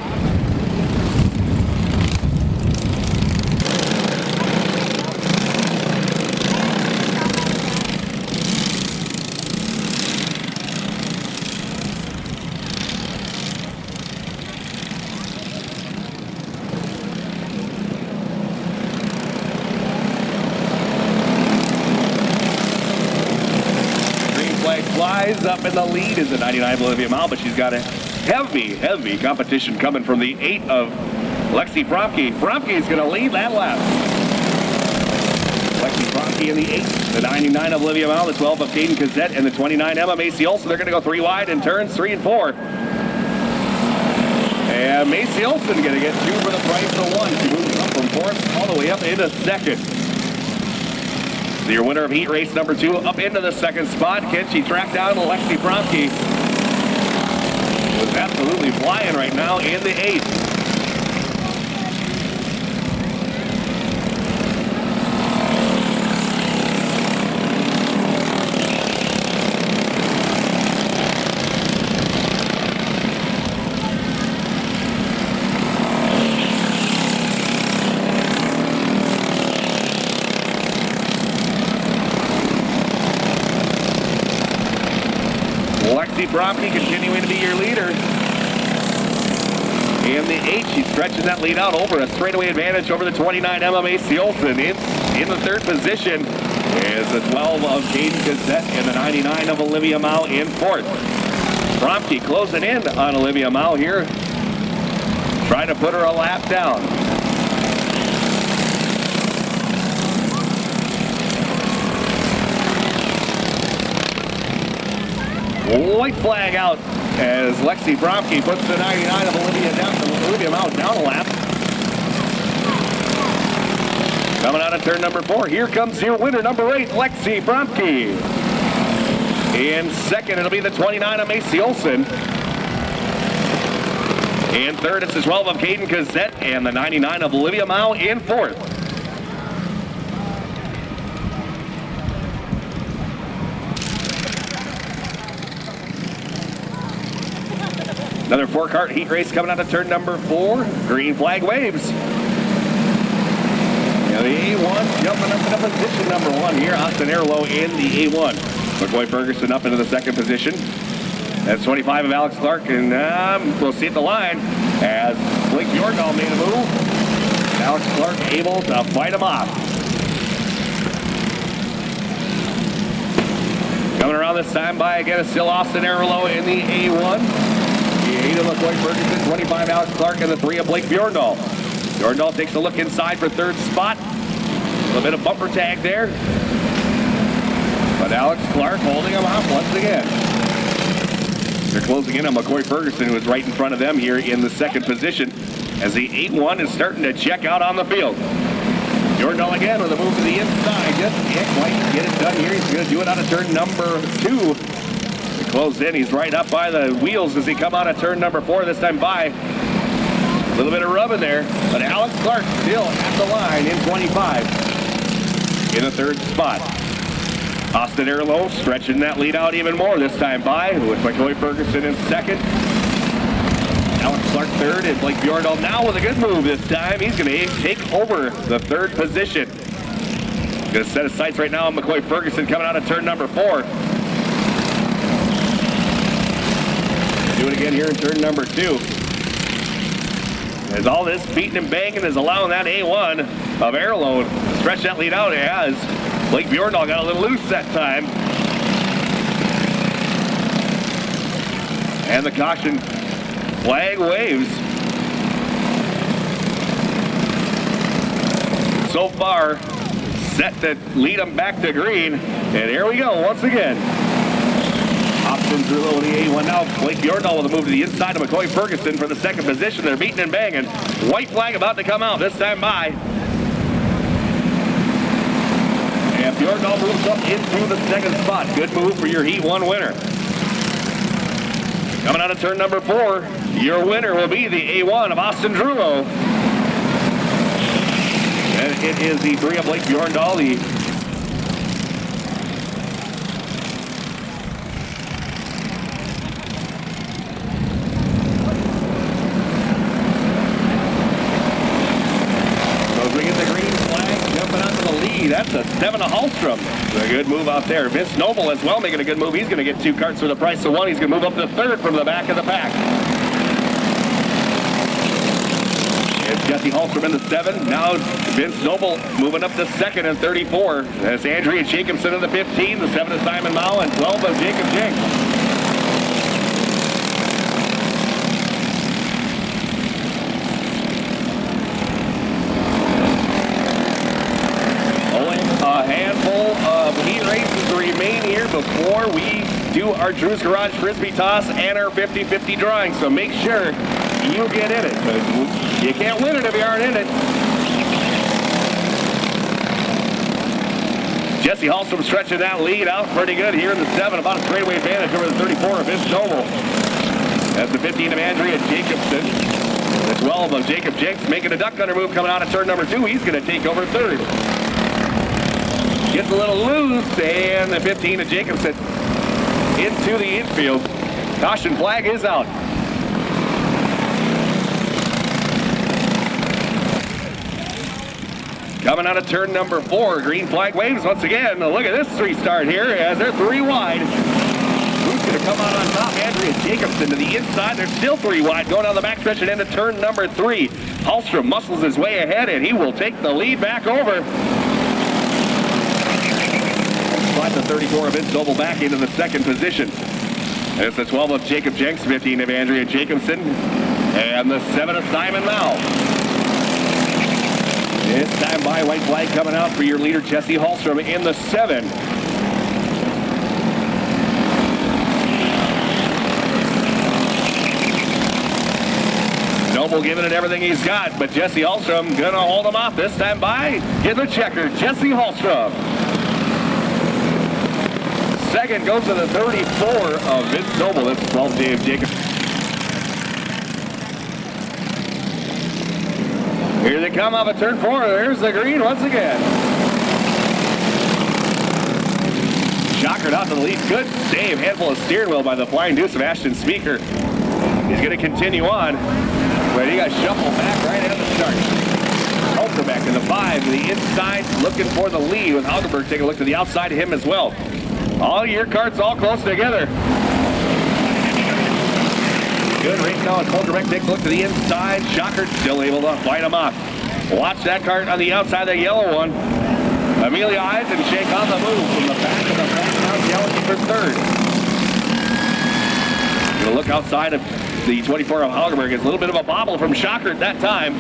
Speaker 1: Flies up in the lead is the 99 Olivia Mao, but she's got a heavy competition coming from the 8 of Lexi Fromke. Fromke is going to lead that lap. Lexi Fromke in the 8, the 99 of Olivia Mao, the 12 of Caden Cassette, and the 29 Emma Macy Olsen. They're going to go 3 wide in turns 3 and 4. And Macy Olsen going to get 2 for the price of 1. She moves up from 4th all the way up into 2nd. Your winner of heat race number 2 up into the second spot. Can she track down Lexi Fromke? Was absolutely flying right now in the 8th. Lexi Fromke continuing to be your leader. In the 8, she's stretching that lead out over a straightaway advantage over the 29 Emma Macy Olsen. In the third position is the 12 of Caden Cassette and the 99 of Olivia Mao in 4th. Fromke closing in on Olivia Mao here, trying to put her a lap down. White flag out as Lexi Fromke puts the 99 of Olivia Mao down a lap. Coming out of turn number 4, here comes your winner, number 8, Lexi Fromke. In second, it'll be the 29 of Macy Olsen. In third, it's the 12 of Caden Cassette and the 99 of Olivia Mao in 4th. Another 4-cart heat race coming out of turn number 4. Green flag waves. Now the A1 jumping up into position number 1 here. Austin Erlo in the A1. McCoy Ferguson up into the second position. That's 25 of Alex Clark, and we'll see at the line as Blake Jordahl made a move. Alex Clark able to fight him off. Coming around this time by again is still Austin Arlo in the A1. The 8 of McCoy Ferguson, 25 Alex Clark, and the 3 of Blake Bjorndal. Bjorndal takes a look inside for third spot. A little bit of bumper tag there. But Alex Clark holding him off once again. They're closing in on McCoy Ferguson, who is right in front of them here in the second position, as the 8-1 is starting to check out on the field. Bjorndal again with a move to the inside. Just can't quite get it done here. He's going to do it out of turn number 2. Closed in. He's right up by the wheels as he come out of turn number 4. This time by a little bit of rubbing there. But Alex Clark still at the line in 25 in the third spot. Austin Arlo stretching that lead out even more this time by with McCoy Ferguson in second. Alex Clark third, and Blake Bjorndal now with a good move this time. He's going to take over the third position. Going to set his sights right now on McCoy Ferguson coming out of turn number 4. Do it again here in turn number 2. As all this beating and banging is allowing that A1 of Arlo to stretch that lead out as Blake Bjorndal got a little loose that time. And the caution flag waves. So far, set to lead them back to green. And here we go once again. Options are low in the A1 now. Blake Bjorndal with a move to the inside of McCoy Ferguson for the second position. They're beating and banging. White flag about to come out this time by. And Bjorndal moves up into the second spot. Good move for your Heat 1 winner. Coming out of turn number 4, your winner will be the A1 of Austin Drulo. And it is the 3 of Blake Bjorndal, that's a 7 of Hallstrom. A good move out there. Vince Noble as well making a good move. He's going to get 2 carts for the price of 1. He's going to move up to third from the back of the pack. It's Jesse Hallstrom in the 7. Now Vince Noble moving up to second in 34. That's Andrea Jacobson in the 15. The 7 of Simon Mao and 12 of Jacob Jenks. Before we do our Drew's Garage Frisbee Toss and our 50-50 drawing. So make sure you get in it. You can't win it if you aren't in it. Jesse Hallstrom stretching that lead out pretty good here in the 7. About a straightaway advantage over the 34 of Vince Noble. That's the 15 of Andrea Jacobson. The 12 of Jacob Jenks making a duck under move coming out of turn number 2. He's going to take over third. Gets a little loose, and the 15 of Jacobson into the infield. Caution flag is out. Coming out of turn number 4, green flag waves once again. Look at this 3-start here as they're 3 wide. Who's going to come out on top? Andrea Jacobson to the inside. They're still 3 wide going down the backstretch and into turn number 3. Hallstrom muscles his way ahead, and he will take the lead back over. Slide the 34 of Vince Noble back into the second position. It's the 12 of Jacob Jenks, 15 of Andrea Jacobson, and the 7 of Simon Mao. It's time by white flag coming out for your leader, Jesse Hallstrom, in the 7. Noble giving it everything he's got, but Jesse Hallstrom gonna hold him off this time by in the checker, Jesse Hallstrom. Second goes to the 34 of Vince Noble. This is 12 Dave Jacobs. Here they come off of turn 4. There's the green once again. Shocker out to the lead. Good save. Handful of steering wheel by the flying deuce of Ashton Speaker. He's going to continue on, but he got shuffled back right at the start. Holter back to the 5 to the inside, looking for the lead with Augenberg taking a look to the outside of him as well. All your carts all close together. Good race now, and Colter takes a look to the inside. Shocker still able to fight him off. Watch that cart on the outside, the yellow one. Amelia Eisenshake on the move from the back of the pack, now yelling for third. Holgerberg outside of the 24 of Holgerberg. It's a little bit of a bobble from Schockert that time.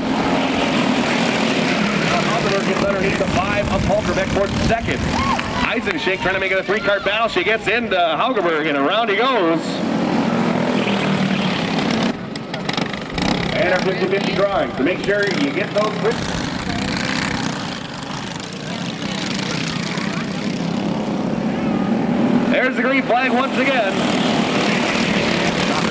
Speaker 1: Holgerberg gets underneath the 5 of Holgerbeck for second. Eisenschenk trying to make it a 3-car battle. She gets into Holgerberg, and around he goes. And our 50-50 drawings. So make sure you get those quick. There's the green flag once again.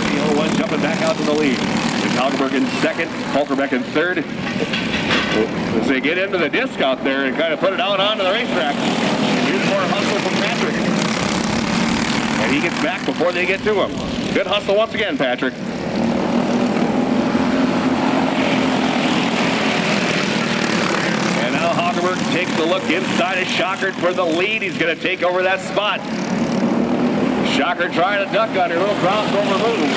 Speaker 1: The 0-1 jumping back out to the lead. It's Holgerberg in second, Holgerbeck in third. As they get into the disc out there and kind of put it out onto the racetrack. Here's more hustle from Patrick. And he gets back before they get to him. Good hustle once again, Patrick. And now Holgerberg takes a look inside of Schockert for the lead. He's going to take over that spot. Schockert trying to duck on her little crossover move.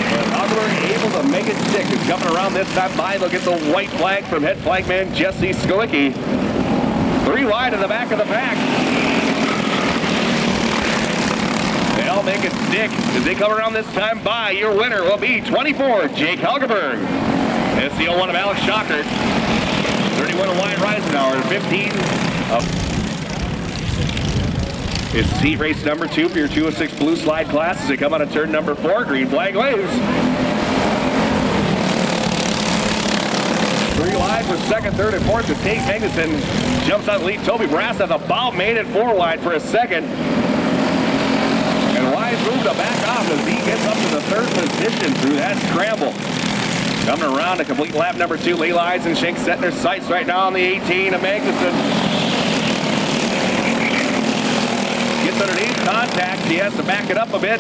Speaker 1: But Holgerberg able to make it stick. It's coming around this time by. They'll get the white flag from head flagman Jesse Skolicki. 3 wide in the back of the pack. They'll make it stick as they come around this time by. Your winner will be 24, Jake Holgerberg. It's the 0-1 of Alex Schockert. 31 of Wyatt Reisenauer. 15 of... It's heat race number 2 for your 206 blue slide class as they come out of turn number 4. Green flag waves. 3 wide for second, third, and fourth as Tate Magnuson jumps out lead. Toby Brass at the bow made it 4 wide for a second. And Wise moved to back off as he gets up to the 3rd position through that scramble. Coming around to complete lap number 2. Leila Eisenschenk setting her sights right now on the 18 of Magnuson. Gets underneath contact. He has to back it up a bit.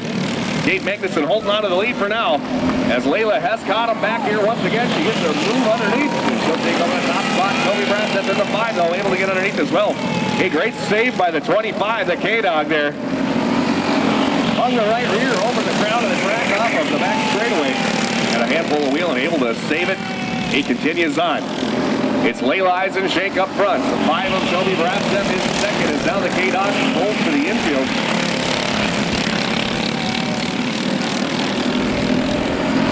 Speaker 1: Kate Magnuson holding on to the lead for now. As Layla has caught him back here once again. She gets to move underneath. She'll take over the top spot. Toby Brassett in the 5 though, able to get underneath as well. A great save by the 25, the K-Dog there. On the right rear over the crown of the track off of the back straightaway. And a handful of wheel and able to save it. He continues on. It's Layla Eisenschenk up front. The 5 of Toby Brassett is second. Is now the K-Dog holds to the infield.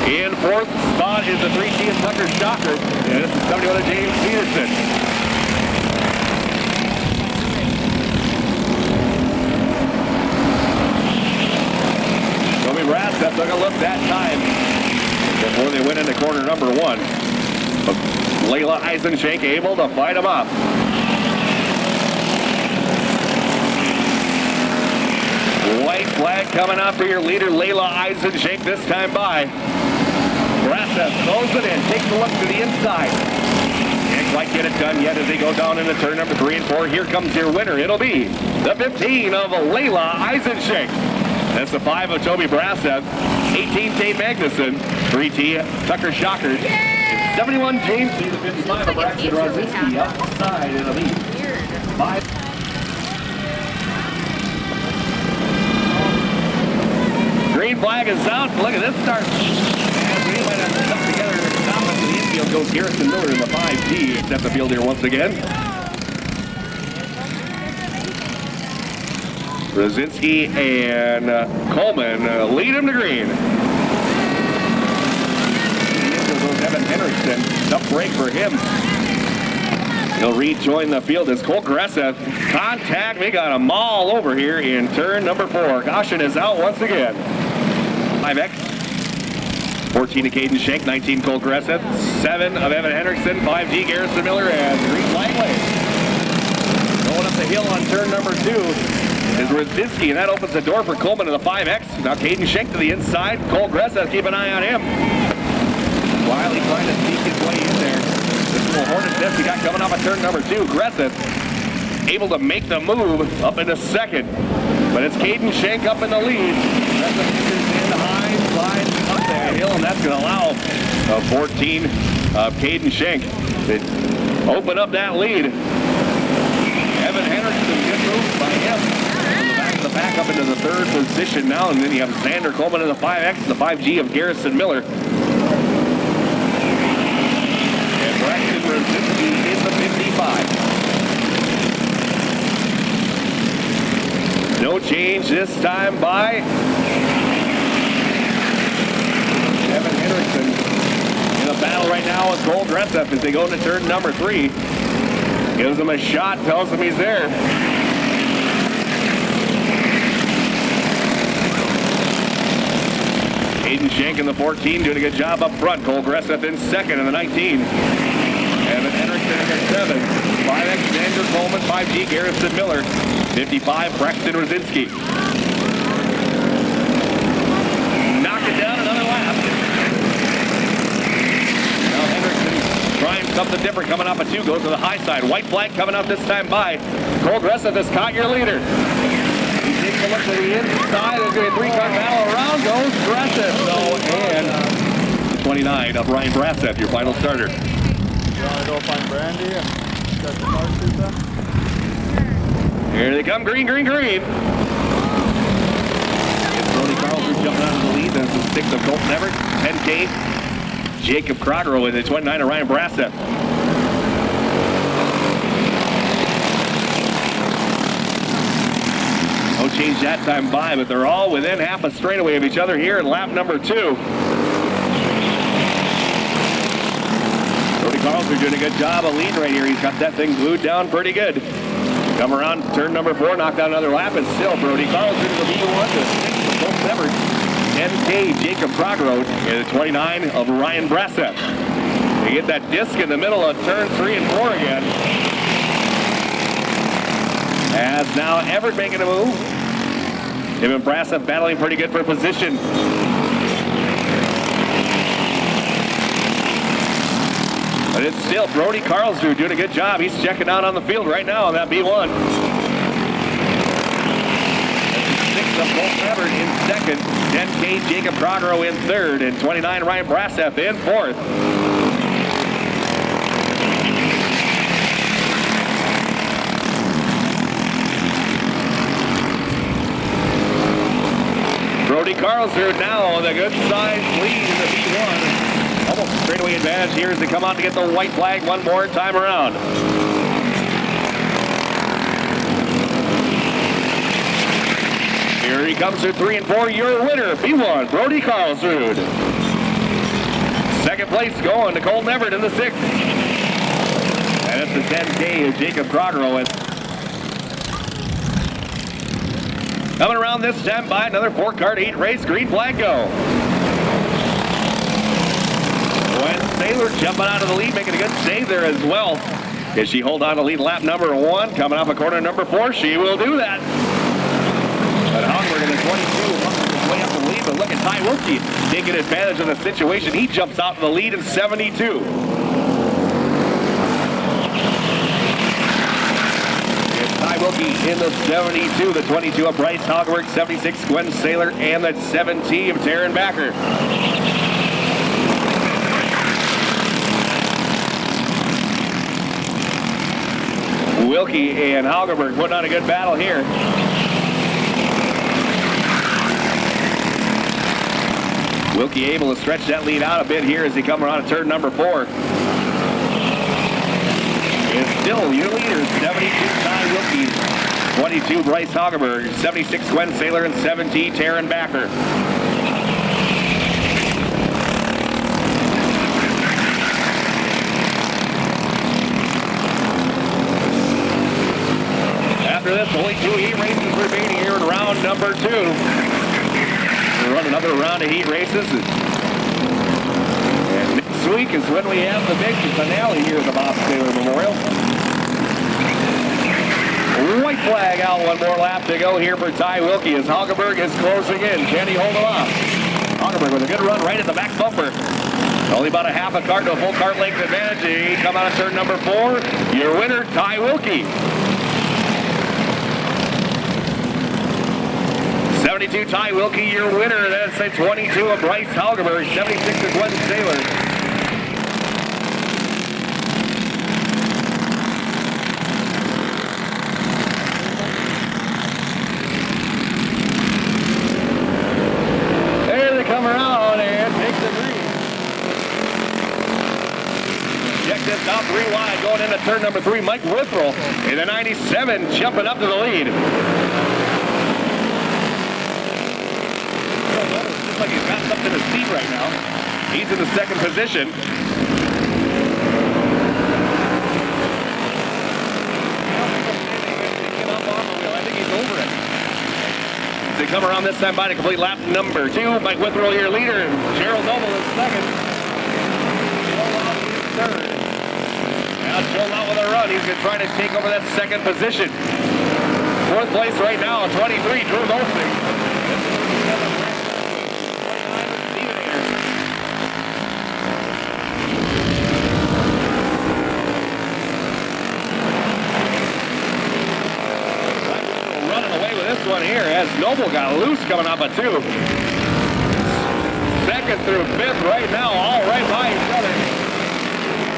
Speaker 1: In 4th spot is the 3T of Tucker Schockert. And this is 71 of James Peterson. Toby Brassett took a look that time before they went into corner number 1. But Layla Eisenschenk able to fight him off. White flag coming out for your leader, Layla Eisenschenk, this time by. Brassett throws it in, takes a look to the inside. Can't quite get it done yet as they go down into turn number 3 and 4. Here comes your winner. It'll be the 15 of Layla Eisenschenk. That's the 5 of Toby Brassett, 18 Tate Magnuson, 3T Tucker Schockert. 71 James, the 55 of Braxton Rosinski outside in the lead. 5. Green flag is out. Look at this start. As we might have stuff together to stop it. To the infield goes Garrison Miller in the 5T. Except the field here once again. Rosinski and Coleman lead him to green. Evan Henriksen, tough break for him. He'll rejoin the field as Cole Gressa. Contact, we got them all over here in turn number 4. Caution is out once again. 5X, 14 of Caden Schenk, 19 Cole Gressa, 7 of Evan Henriksen, 5G Garrison Miller, and green flag wave. Going up the hill on turn number 2 is Rosinski, and that opens the door for Coleman to the 5X. Now Caden Schenk to the inside. Cole Gressa, keep an eye on him. Wiley trying to sneak his way in there. This little hornet's nest he got coming off of turn number 2. Gressa able to make the move up into second. But it's Caden Schenk up in the lead. Gressa fingers in high, slides up the hill, and that's going to allow 14 of Caden Schenk to open up that lead. Evan Henriksen, good move by him. From the back up into the 3rd position now, and then you have Xander Coleman in the 5X and the 5G of Garrison Miller. Braxton Rosinski in the 55. No change this time by Evan Hendrickson in a battle right now with Cole Gressef as they go into turn number 3. Gives him a shot, tells him he's there. Aiden Shank in the 14 doing a good job up front. Cole Gressef in second in the 19. Evan Hendrickson in the 7. 5X Andrew Coleman, 5G Garrison Miller. 55 Braxton Rosinski. Knocked it down another lap. Now Hendrickson trying something different coming off a 2. Goes to the high side. White flag coming up this time by. Cole Gressef has caught your leader. He takes a look to the inside. There's going to be a 3-car battle. Around goes Gressef. And 29 of Ryan Brasseth, your final starter.
Speaker 3: You want to go find Brandy and get the car shoot then?
Speaker 1: Here they come, green, green, green. It's Brody Carlson jumping out of the lead. That's the 6 of Colton Everett. 10K. Jacob Crogro in the 29 of Ryan Brasseth. No change that time by, but they're all within half a straightaway of each other here in lap number 2. Brody Carlson doing a good job of leading right here. He's got that thing glued down pretty good. Come around turn number 4, knock down another lap, and still Brody Carlson to the B1 to 6 of Colton Everett. 10K Jacob Crogro and the 29 of Ryan Brasseth. They get that disc in the middle of turn 3 and 4 again. As now Everett making a move. Him and Brasseth battling pretty good for position. But it's still Brody Carlsruhe doing a good job. He's checking out on the field right now on that B1. 6 of Colton Everett in second. 10K Jacob Crogro in third. And 29 Ryan Brasseth in fourth. Brody Carlsruhe now the good size lead in the B1. Almost a straightaway advantage here as they come out to get the white flag one more time around. Here he comes to 3 and 4. Your winner, B1, Brody Carlsruhe. Second place going to Colton Everett in the 6th. And it's the 10K of Jacob Crogro. Coming around this time by another 4-car 8 race. Green flag go. Gwen Saylor jumping out of the lead, making a good save there as well. As she hold on to lead lap number 1, coming off of corner number 4, she will do that. But Hogberg in the 22 muscles his way up the lead, but look at Ty Wilkie taking advantage of the situation. He jumps out to the lead in 72. Ty Wilkie in the 72, the 22 of Bryce Hogberg, 76 Gwen Saylor, and the 17 of Taryn Backer. Wilkie and Hogberg putting on a good battle here. Wilkie able to stretch that lead out a bit here as he comes around to turn number 4. It's still your leaders, 72 Ty Wilkie, 22 Bryce Hogberg, 76 Gwen Saylor, and 17 Taryn Backer. After this, only 2 heat races remaining here in round number 2. We'll run another round of heat races. And next week is when we have the big finale here at the Bob Taylor Memorial. White flag out, one more lap to go here for Ty Wilkie as Hogberg is closing in. Can he hold it off? Hogberg with a good run right at the back bumper. Only about a half a cart to a full cart length advantage. He come out of turn number 4. Your winner, Ty Wilkie. 72 Ty Wilkie, your winner. That's a 22 of Bryce Hogberg, 76 of Gwen Saylor. There they come around and take the green. Check this out, 3 wide going into turn number 3. Mike Withrell in the 97 jumping up to the lead. Looks like he's got something to see right now. He's in the second position. I think he's over it. They come around this time by to complete lap number 2. Mike Withrow, your leader, and Gerald Noble is second. Joe Lout is third. Now Joe Lout with a run. He's going to try to take over that second position. Fourth place right now, 23, Drew Mosing. One here as Noble got loose coming off a 2. Second through 5th right now, all right by each other.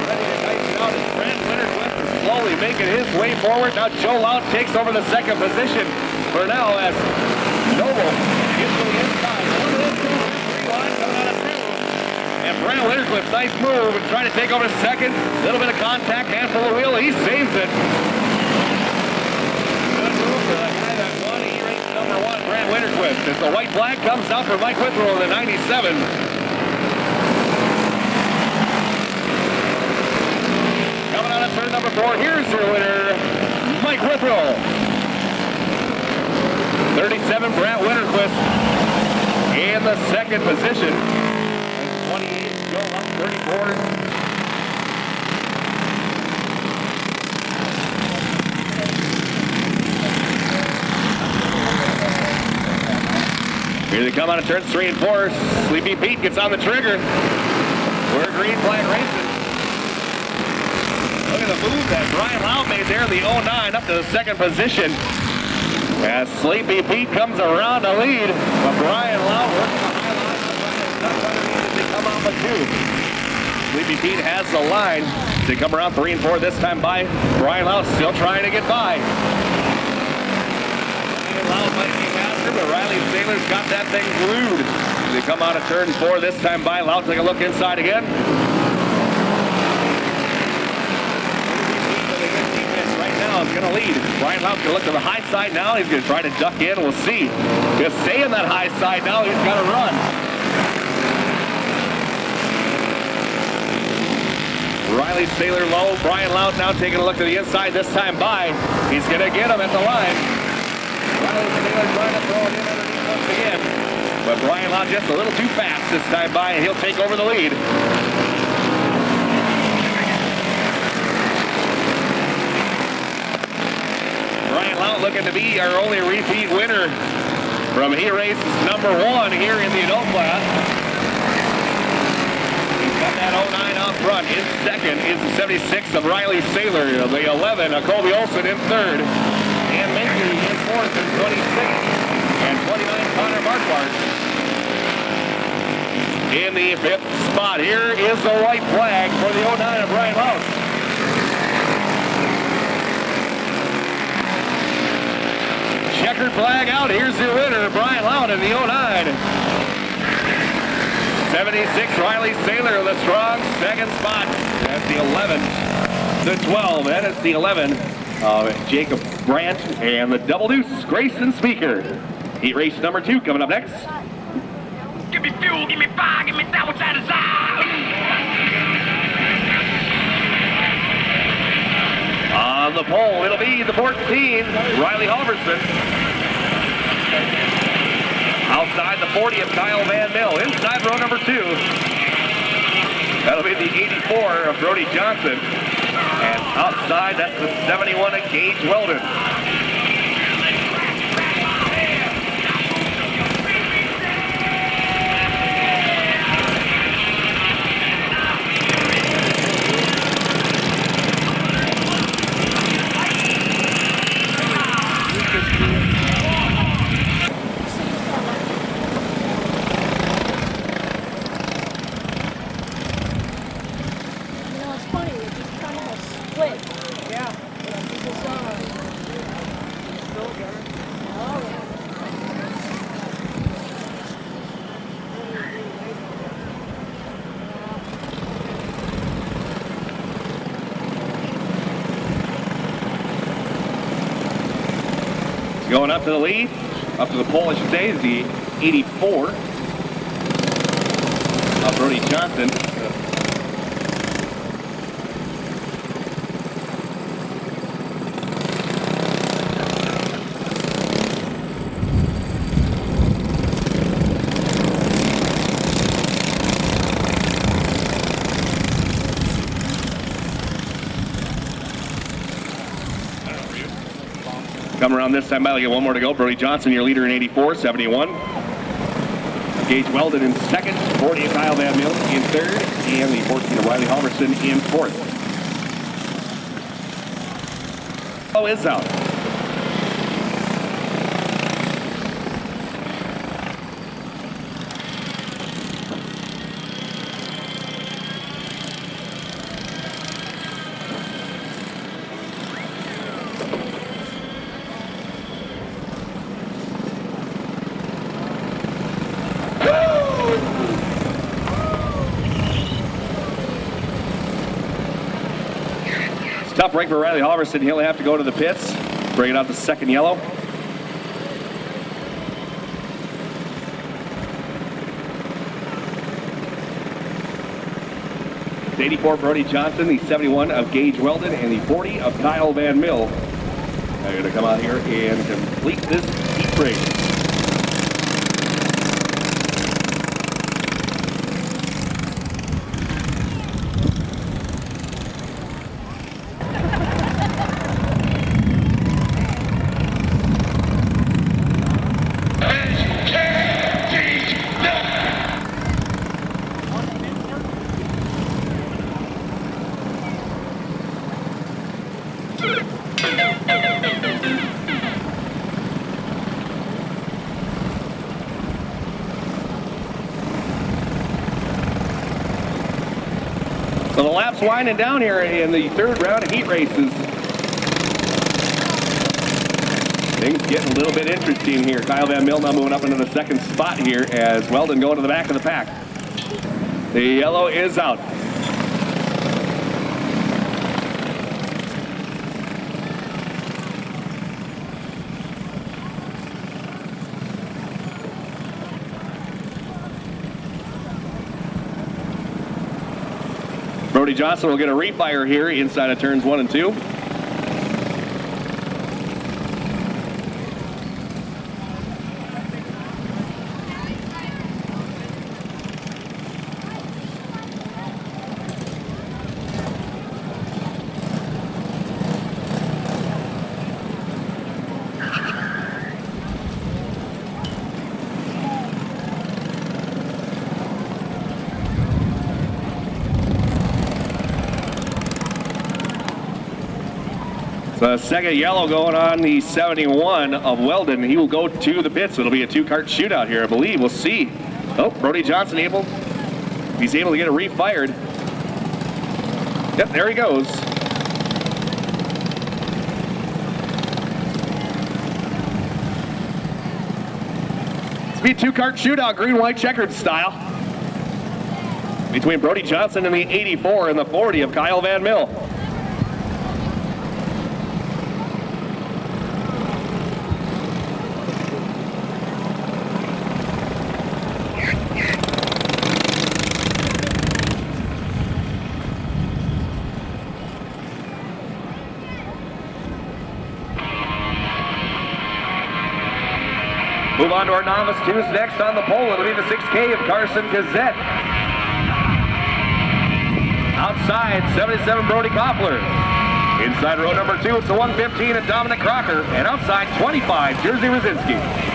Speaker 1: Ready to tighten it out as Brent Wintercliff is slowly making his way forward. Now Joe Lout takes over the second position for now as Noble gets to the inside. 1, 2, 3 line coming out of 2. And Brent Wintercliff, nice move, trying to take over second. A little bit of contact, handful of wheel, he saves it. Good move for the guy that won. He raced number 1, Brent Winterquist. As the white flag comes out for Mike Withrow in the 97. Coming out of turn number 4, here's your winner, Mike Withrow. 37, Brent Winterquist in the second position. 28, Joe Lout, 34. Here they come out of turns 3 and 4. Sleepy Pete gets on the trigger. We're green flag racing. Look at the move that Brian Lout made there in the 09 up to the second position. As Sleepy Pete comes around to lead, but Brian Lout working the high line as they come off a 2. Sleepy Pete has the line. They come around 3 and 4 this time by. Brian Lout still trying to get by. Lout might be faster, but Riley Saylor's got that thing glued. They come out of turn 4 this time by. Lout take a look inside again. Right now is going to lead. Brian Lout's going to look to the high side now. He's going to try to duck in. We'll see. Just stay in that high side now. He's got to run. Riley Saylor low. Brian Lout now taking a look to the inside this time by. He's going to get him at the line. Riley Saylor trying to throw it in underneath once again. But Brian Lout just a little too fast this time by, and he'll take over the lead. Brian Lout looking to be our only repeat winner from he races number 1 here in the adult class. He's got that 09 out front. In second is the 76 of Riley Saylor. The 11 of Colby Olson in third. And Mason in 4th and 26. And 29 Connor Marquardt. In the 5th spot, here is the white flag for the 09 of Brian Lout. Checkered flag out. Here's your winner, Brian Lout in the 09. 76, Riley Saylor, the strong second spot. That's the 11. The 12, that is the 11. Jacob Brandt and the double deuce, Grayson Speaker. Heat race number 2 coming up next.
Speaker 4: Give me fuel, give me fire, give me that which I desire.
Speaker 1: On the pole, it'll be the 14, Riley Halverson. Outside the 40 of Kyle Van Mill. Inside row number 2. That'll be the 84 of Brody Johnson. And outside, that's the 71 of Gage Weldon. Going up to the lead, up to the pole, I should say, is the 84 of Brody Johnson. Come around this time, I'll get one more to go. Brody Johnson, your leader in 84, 71. Gage Weldon in second, 40 of Kyle Van Mill in third, and the 14 of Riley Halverson in fourth. Oh, is out. Tough break for Riley Halverson. He'll have to go to the pits. Bring it out the second yellow. It's 84 Brody Johnson, the 71 of Gage Weldon, and the 40 of Kyle Van Mill. They're going to come out here and complete this heat race. So the lap's winding down here in the third round of heat races. Things getting a little bit interesting here. Kyle Van Mill now moving up into the second spot here as Weldon going to the back of the pack. The yellow is out. Brody Johnson will get a refire here inside of turns 1 and 2. The second yellow going on the 71 of Weldon. He will go to the pits. It'll be a two-kart shootout here, I believe. We'll see. Oh, Brody Johnson he's able to get it refired. Yep, there he goes. It's be a two-kart shootout, green-white checkered style, between Brody Johnson and the 84 and the 40 of Kyle Van Mill. Move on to our novice twos next on the pole. It'll be the 6K of Carson Gazette. Outside, 77 Brody Koffler. Inside row number 2, it's the 115 of Dominic Crocker. And outside, 25, Jersey Rosinski.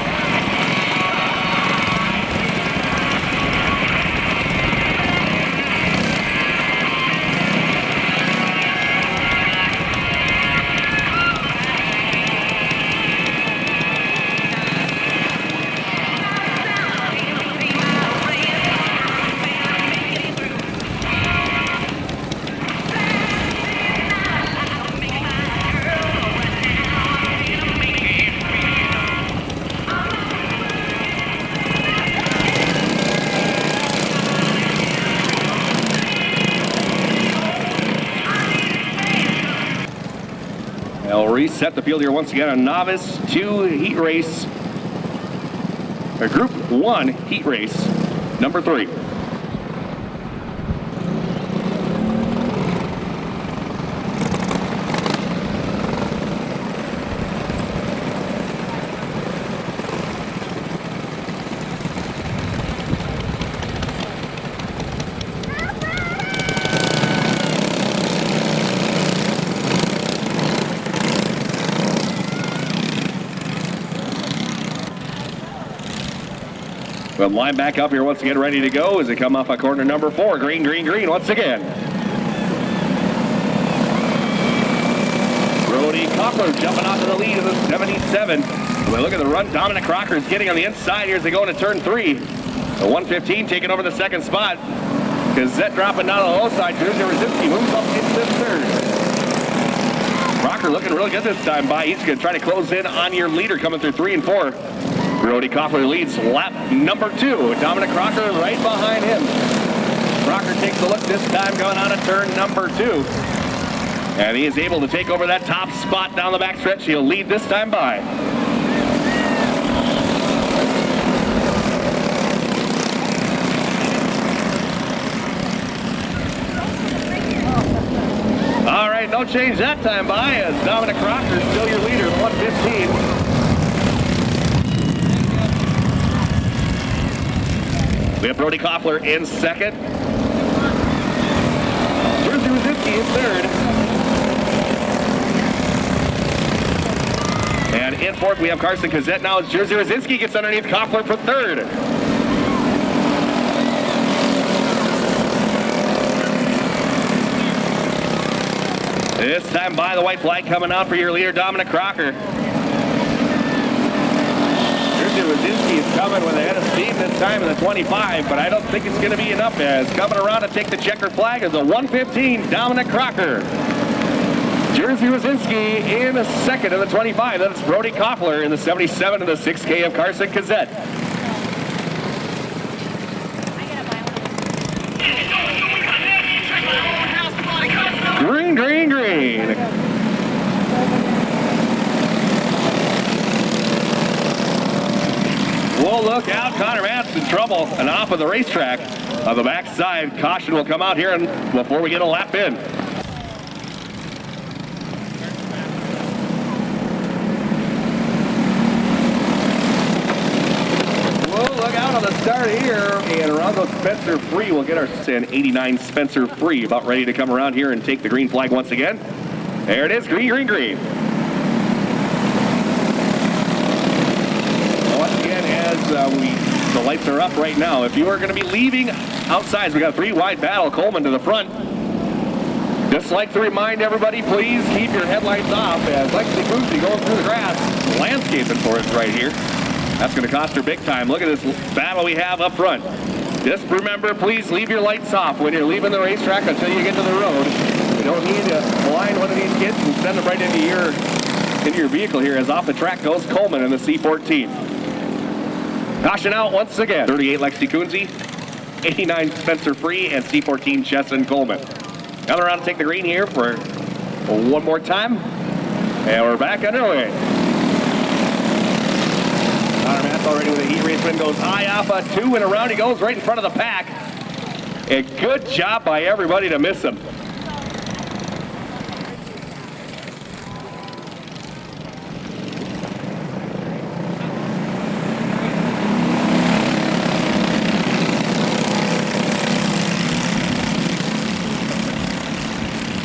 Speaker 1: They'll reset the field here once again. A novice 2 heat race, a group 1 heat race, number 3. We'll line back up here once again, ready to go as they come off a corner number 4. Green, green, green once again. Brody Koppler jumping off to the lead of the 77. When we look at the run, Dominic Crocker is getting on the inside here as they go into turn 3. The 115 taking over the second spot. Gazette dropping down on the low side. Jersey Rosinski moves up into third. Crocker looking real good this time by. He's going to try to close in on your leader coming through 3 and 4. Brody Koppler leads lap number 2. Dominic Crocker right behind him. Crocker takes a look this time going on to turn number 2. And he is able to take over that top spot down the backstretch. He'll lead this time by. All right, no change that time by as Dominic Crocker is still your leader, 115. We have Brody Koppler in second. Jersey Rosinski in third. And in fourth, we have Carson Gazette now as Jersey Rosinski gets underneath Koppler for third. This time by the white flag coming out for your leader, Dominic Crocker. Jersey Rosinski is coming with a head of steam this time in the 25, but I don't think it's going to be enough as coming around to take the checker flag is a 115, Dominic Crocker. Jersey Rosinski in a second in the 25. That's Brody Koppler in the 77 and the 6K of Carson Gazette. Green, green, green. Whoa, look out. Connor Matt's in trouble and off of the racetrack. On the backside, caution will come out here and before we get a lap in. Look out on the start here, and around those Spencer Free, we'll get our 89 Spencer Free about ready to come around here and take the green flag once again. There it is, green, green, green. Once again, as the lights are up right now, if you are going to be leaving outside, we got a 3-wide battle, Coleman to the front. Just like to remind everybody, please keep your headlights off as Lexi Boozy going through the grass, landscaping for us right here. That's going to cost her big time. Look at this battle we have up front. Just remember, please leave your lights off when you're leaving the racetrack until you get to the road. You don't need to blind one of these kids and send them right into your vehicle here as off the track goes Coleman in the C14. Caution out once again. 38 Lexi Kunze, 89 Spencer Free, and C14 Chesson Coleman. Coming around to take the green here for one more time. And we're back underway. Connor Matt's already with a heat race win, goes high off a 2 and around he goes right in front of the pack. A good job by everybody to miss him.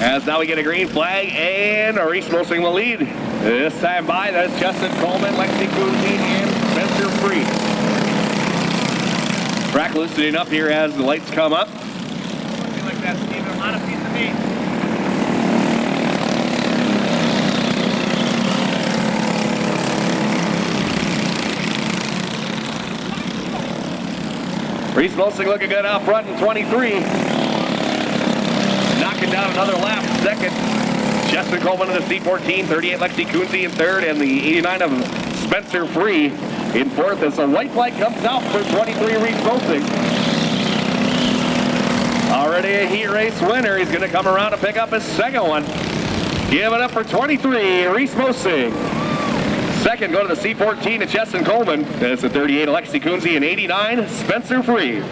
Speaker 1: As now we get a green flag and Reese Mosing will lead. This time by, that's Justin Coleman, Lexi Kunze, and Spencer Free. Track loosening up here as the lights come up. Looking like that's Steven, a lot of piece of meat. Reese Mosing looking good out front in 23. Knocking down another lap, second. Justin Coleman in the C14, 38 Lexi Kunze in third, and the 89 of Spencer Free in fourth as the white flag comes out for 23 Reese Mosing. Already a heat race winner. He's going to come around to pick up his second one. Give it up for 23 Reese Mosing. Second, go to the C14 to Justin Coleman. That's the 38 Lexi Kunze and 89 Spencer Free.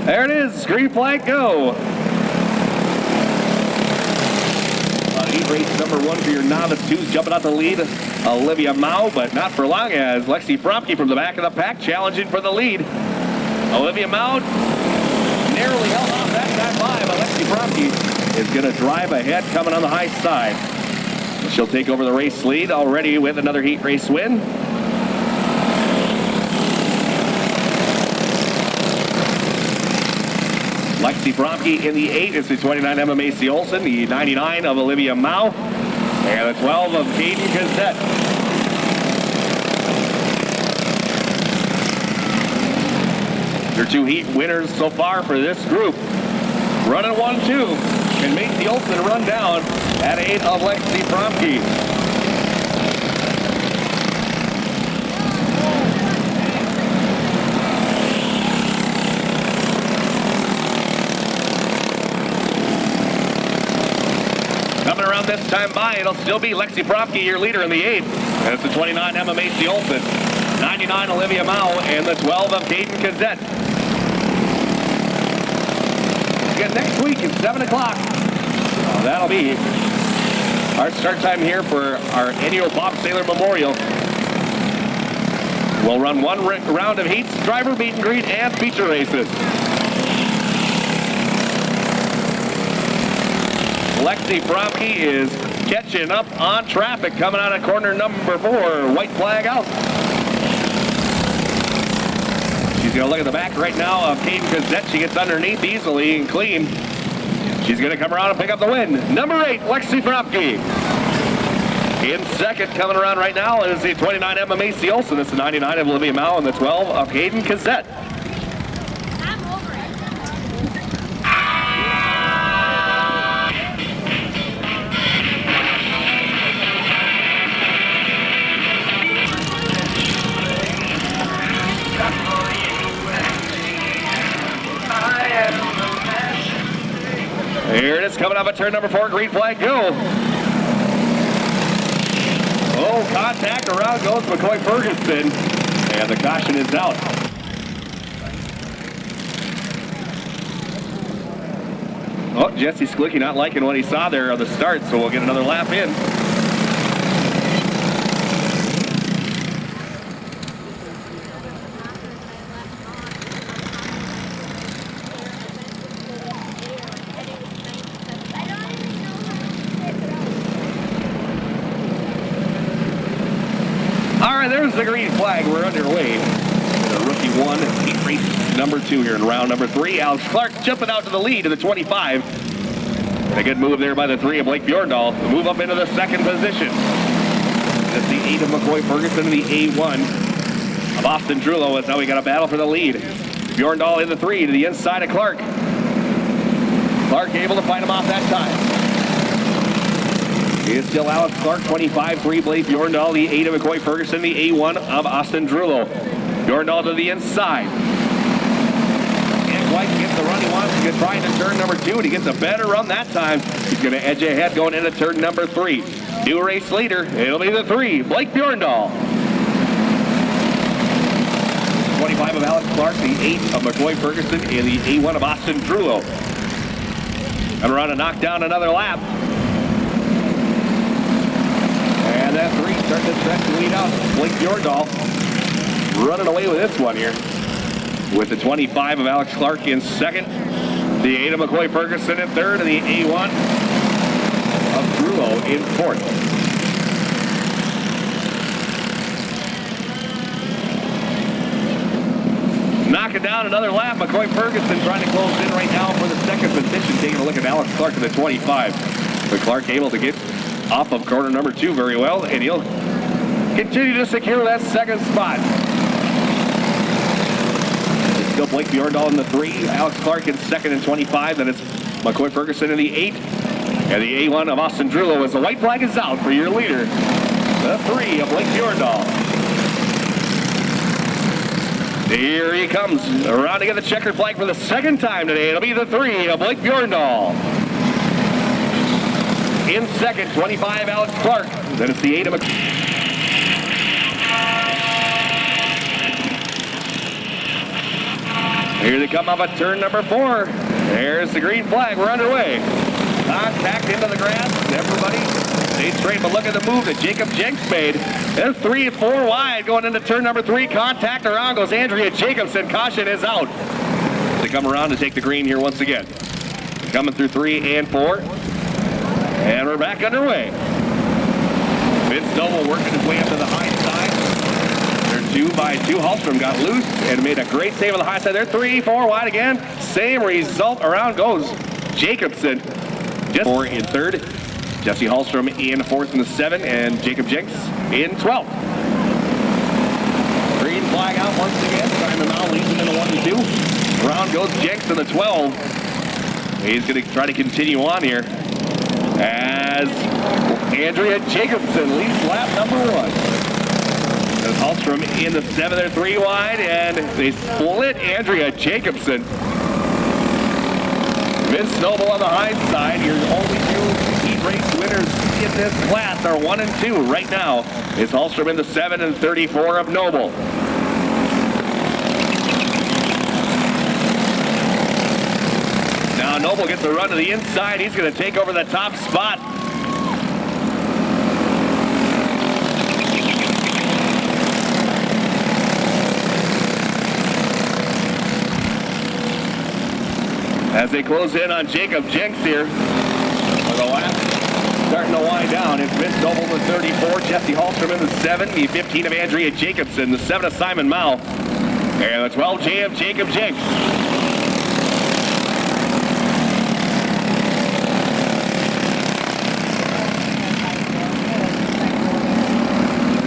Speaker 1: There it is, green flag go. A Heat race number 1 for your novice twos. Jumping out the lead, Olivia Mao, but not for long as Lexi Fromke from the back of the pack challenging for the lead. Olivia Mao narrowly held off that time by, but Lexi Fromke is going to drive ahead coming on the high side. She'll take over the race lead already with another heat race win. Lexi Fromke in the 8 is the 29 Emma Macy Olson, the 99 of Olivia Mao, and the 12 of Caden Cassette. Your 2 heat winners so far for this group. Running 1-2, and Macy Olson run down at 8 of Lexi Fromke. Coming around this time by, it'll still be Lexi Fromke, your leader in the 8. And it's the 29 Emma Macy Olson, 99 Olivia Mao, and the 12 of Caden Cassette. Again, next week at 7 o'clock. That'll be our start time here for our annual Bob Sailor Memorial. We'll run 1 round of heats, driver meet and greet, and feature races. Lexi Fromke is catching up on traffic coming out of corner number 4. White flag out. She's going to look at the back right now of Caden Cassette. She gets underneath easily and clean. She's going to come around and pick up the win. Number 8, Lexi Fromke. In second, coming around right now is the 29 Emma Macy Olson. It's the 99 of Olivia Mao and the 12 of Caden Cassette. Here it is coming up at turn number 4, green flag, go. Oh, contact, around goes McCoy Ferguson, and the caution is out. Oh, Jesse Sklicki not liking what he saw there on the start, so we'll get another lap in. There's the green flag. We're underway. The rookie 1, heat race number 2 here in round number 3. Alex Clark jumping out to the lead to the 25. And a good move there by the 3 of Blake Bjorndal to move up into the second position. That's the 8 of McCoy Ferguson and the A1 of Austin Drulo. As now we got a battle for the lead. Bjorndal in the 3 to the inside of Clark. Clark able to fight him off that time. It's still Alex Clark, 25-3, Blake Bjorndal, the 8 of McCoy Ferguson, the A1 of Austin Drulo. Bjorndal to the inside. Can't quite get the run he wants. He's trying to turn number 2, and he gets a better run that time. He's going to edge ahead going into turn number 3. New race leader, it'll be the 3, Blake Bjorndal. 25 of Alex Clark, the 8 of McCoy Ferguson, and the A1 of Austin Drulo. And we're on to knock down another lap. And that 3 starting to stretch the lead out. Blake Bjorndal running away with this one here. With the 25 of Alex Clark in second. The 8 of McCoy Ferguson in third. And the A1 of Drulo in fourth. Knocking down another lap. McCoy Ferguson trying to close in right now for the second position. Taking a look at Alex Clark in the 25. But Clark able to get off of corner number 2 very well, and he'll continue to secure that second spot. It's still Blake Bjorndal in the 3, Alex Clark in second and 25, then it's McCoy Ferguson in the 8, and the A1 of Austin Drulo as the white flag is out for your leader, the 3 of Blake Bjorndal. Here he comes, around to get the checkered flag for the second time today. It'll be the 3 of Blake Bjorndal. In second, 25, Alex Clark. Then it's the 8 of Here they come up at turn number 4. There's the green flag. We're underway. contact into the grass. Everybody stay straight, but look at the move that Jacob Jenks made. They're 3 and 4 wide going into turn number 3. Contact around goes Andrea Jacobson. Caution is out. They come around to take the green here once again. Coming through 3 and 4. And we're back underway. Vince Noble working his way up to the high side. They're 2 by 2. Hallstrom got loose and made a great save on the high side. They're 3, 4 wide again. Same result. Around goes Jacobson. Just 4 in 3rd. Jesse Hallstrom in 4th in the 7. And Jacob Jenks in 12th. Green flag out once again. Simon Mao leads him in the 1 and 2. Around goes Jenks in the 12. He's going to try to continue on here as Andrea Jacobson leads lap number 1. As Hallstrom in the 7, they're 3 wide, and they split Andrea Jacobson. Vince Noble on the high side. Your only 2 heat race winners in this class are 1 and 2 right now. It's Hallstrom in the 7 and 34 of Noble. Now Noble gets a run to the inside. He's going to take over the top spot. As they close in on Jacob Jenks here. For the lap starting to wind down. It's Vince Noble in the 34, Jesse Hallstrom in the 7, the 15 of Andrea Jacobson, the 7 of Simon Mao, and the 12 J of Jacob Jenks.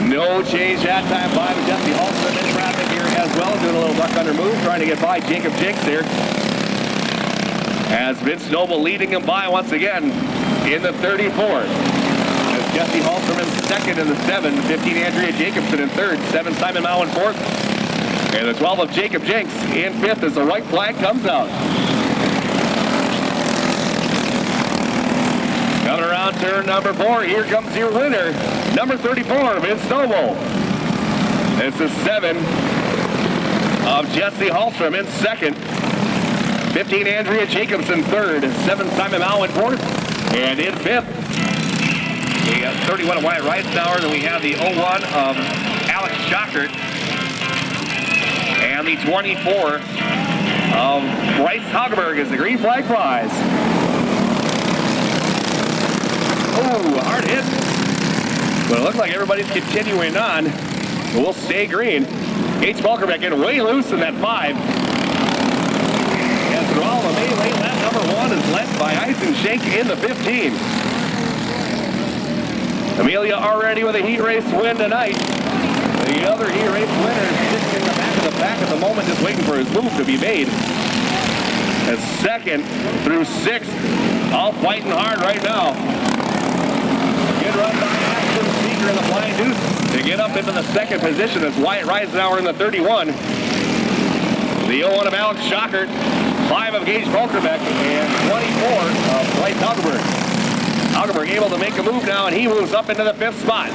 Speaker 1: No change that time by Jesse Hallstrom in traffic here as well, doing a little duck under move, trying to get by Jacob Jenks here. As Vince Noble leading him by once again in the 34. As Jesse Hallstrom in 2nd in the 7, 15 Andrea Jacobson in 3rd, 7 Simon Mao in 4th, and the 12 of Jacob Jenks in 5th as the white flag comes out. Coming around turn number 4, here comes your winner, number 34, Vince Noble. This is 7 of Jesse Hallstrom in 2nd. 15 Andrea Jacobson 3rd, 7 Simon Mao in 4th, and in 5th. We got 31 of Wyatt Reisenauer, then we have the 01 of Alex Schockert, and the 24 of Bryce Hageberg as the green flag flies. Oh, hard hit. But it looks like everybody's continuing on. We'll stay green. H. Balkerbeck getting way loose in that 5. And through all the melee, lap number 1 is led by Eisenschenk in the 15. Amelia already with a heat race win tonight. The other heat race winner is sitting in the back of the pack at the moment, just waiting for his move to be made. As 2nd through 6th, all fighting hard right now. Good run by Ashton Speaker in the Flying Deuce to get up into the 2nd position as Wyatt Reisenauer in the 31. The 01 of Alex Schockert, 5 of Gage Balkerbeck, and 24 of Bryce Hageberg. Hageberg able to make a move now, and he moves up into the 5th spot.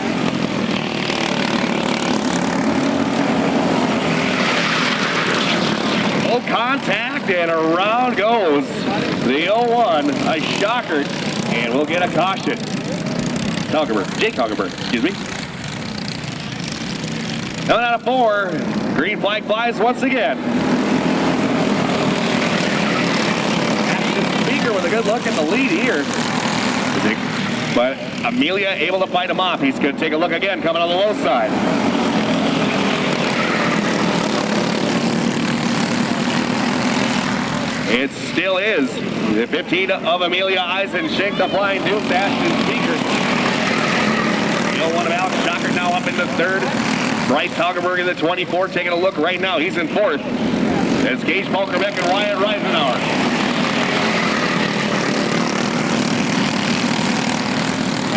Speaker 1: No contact, and around goes the 01, a Schockert, and we'll get a caution. Jake Hageberg, excuse me. Coming out of 4, green flag flies once again. Speaker with a good look at the lead here. But Amelia able to fight him off. He's going to take a look again, coming on the low side. It still is the 15 of Amelia Eisenschenk, the Flying Deuce, Ashton Speaker. The 01 of Alex Schockert now up in the 3rd. Bryce Hageberg in the 24, taking a look right now. He's in 4th. It's Gage Balkerbeck and Wyatt Reisenauer.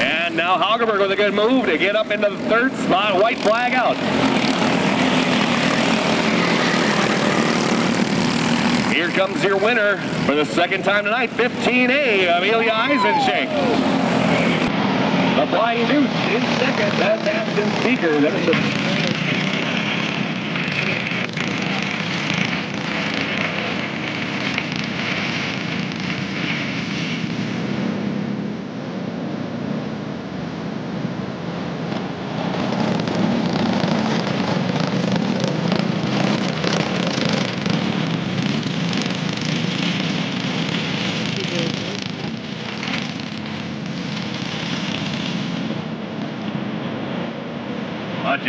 Speaker 1: And now Hageberg with a good move to get up into the 3rd spot. White flag out. Here comes your winner for the 2nd time tonight, 15A, Amelia Eisenschenk. The Flying Deuce in 2nd. That's Ashton Speaker. There's the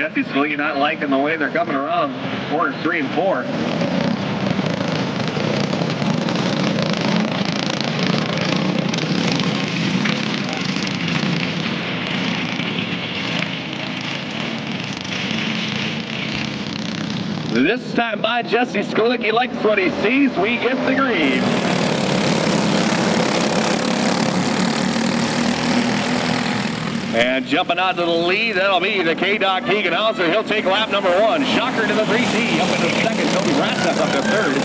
Speaker 1: Jesse's Scalicki not liking the way they're coming around corners 3 and 4. This time by Jesse Scalicki likes what he sees. We get the green. And jumping out to the lead, that'll be the K-Dog Keegan Hauser. He'll take lap number 1. Shocker to the 3T. Up into second. Toby Ratzak up to third.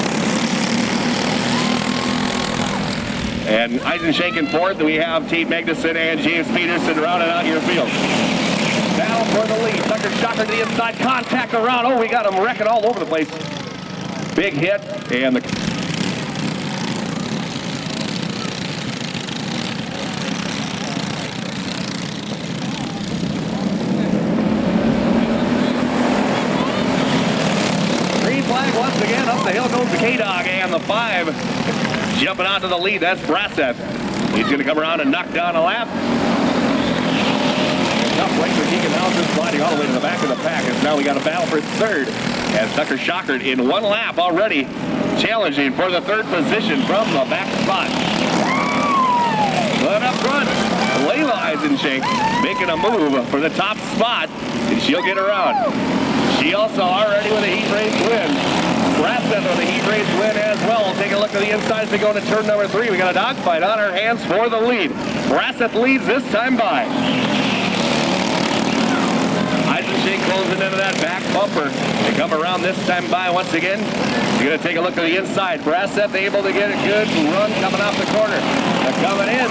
Speaker 1: And Eisenschenk in fourth. We have Tate Magnuson and James Peterson rounding out your field. Down for the lead. Tucker Shocker to the inside. Contact around. Oh, we got him wrecking all over the place. Big hit. And the 3 flag once again. Up the hill goes the K-Dog and the 5. Jumping out to the lead. That's Brassev. He's going to come around and knock down a lap. Tough break for Keegan Hauser, sliding all the way to the back of the pack. And now we got a battle for third as Tucker Shockard in 1 lap already challenging for the 3rd position from the back spot. But up front, Layla Eisenschenk making a move for the top spot, and she'll get around. She also already with a heat race win. Brassev with a heat race win as well. Take a look at the inside as we go into turn number 3. We got a dogfight on our hands for the lead. Brassev leads this time by. Eisenschenk closing into that back bumper. They come around this time by once again. You're going to take a look at the inside. Brassev able to get a good run coming off the corner. They're coming in.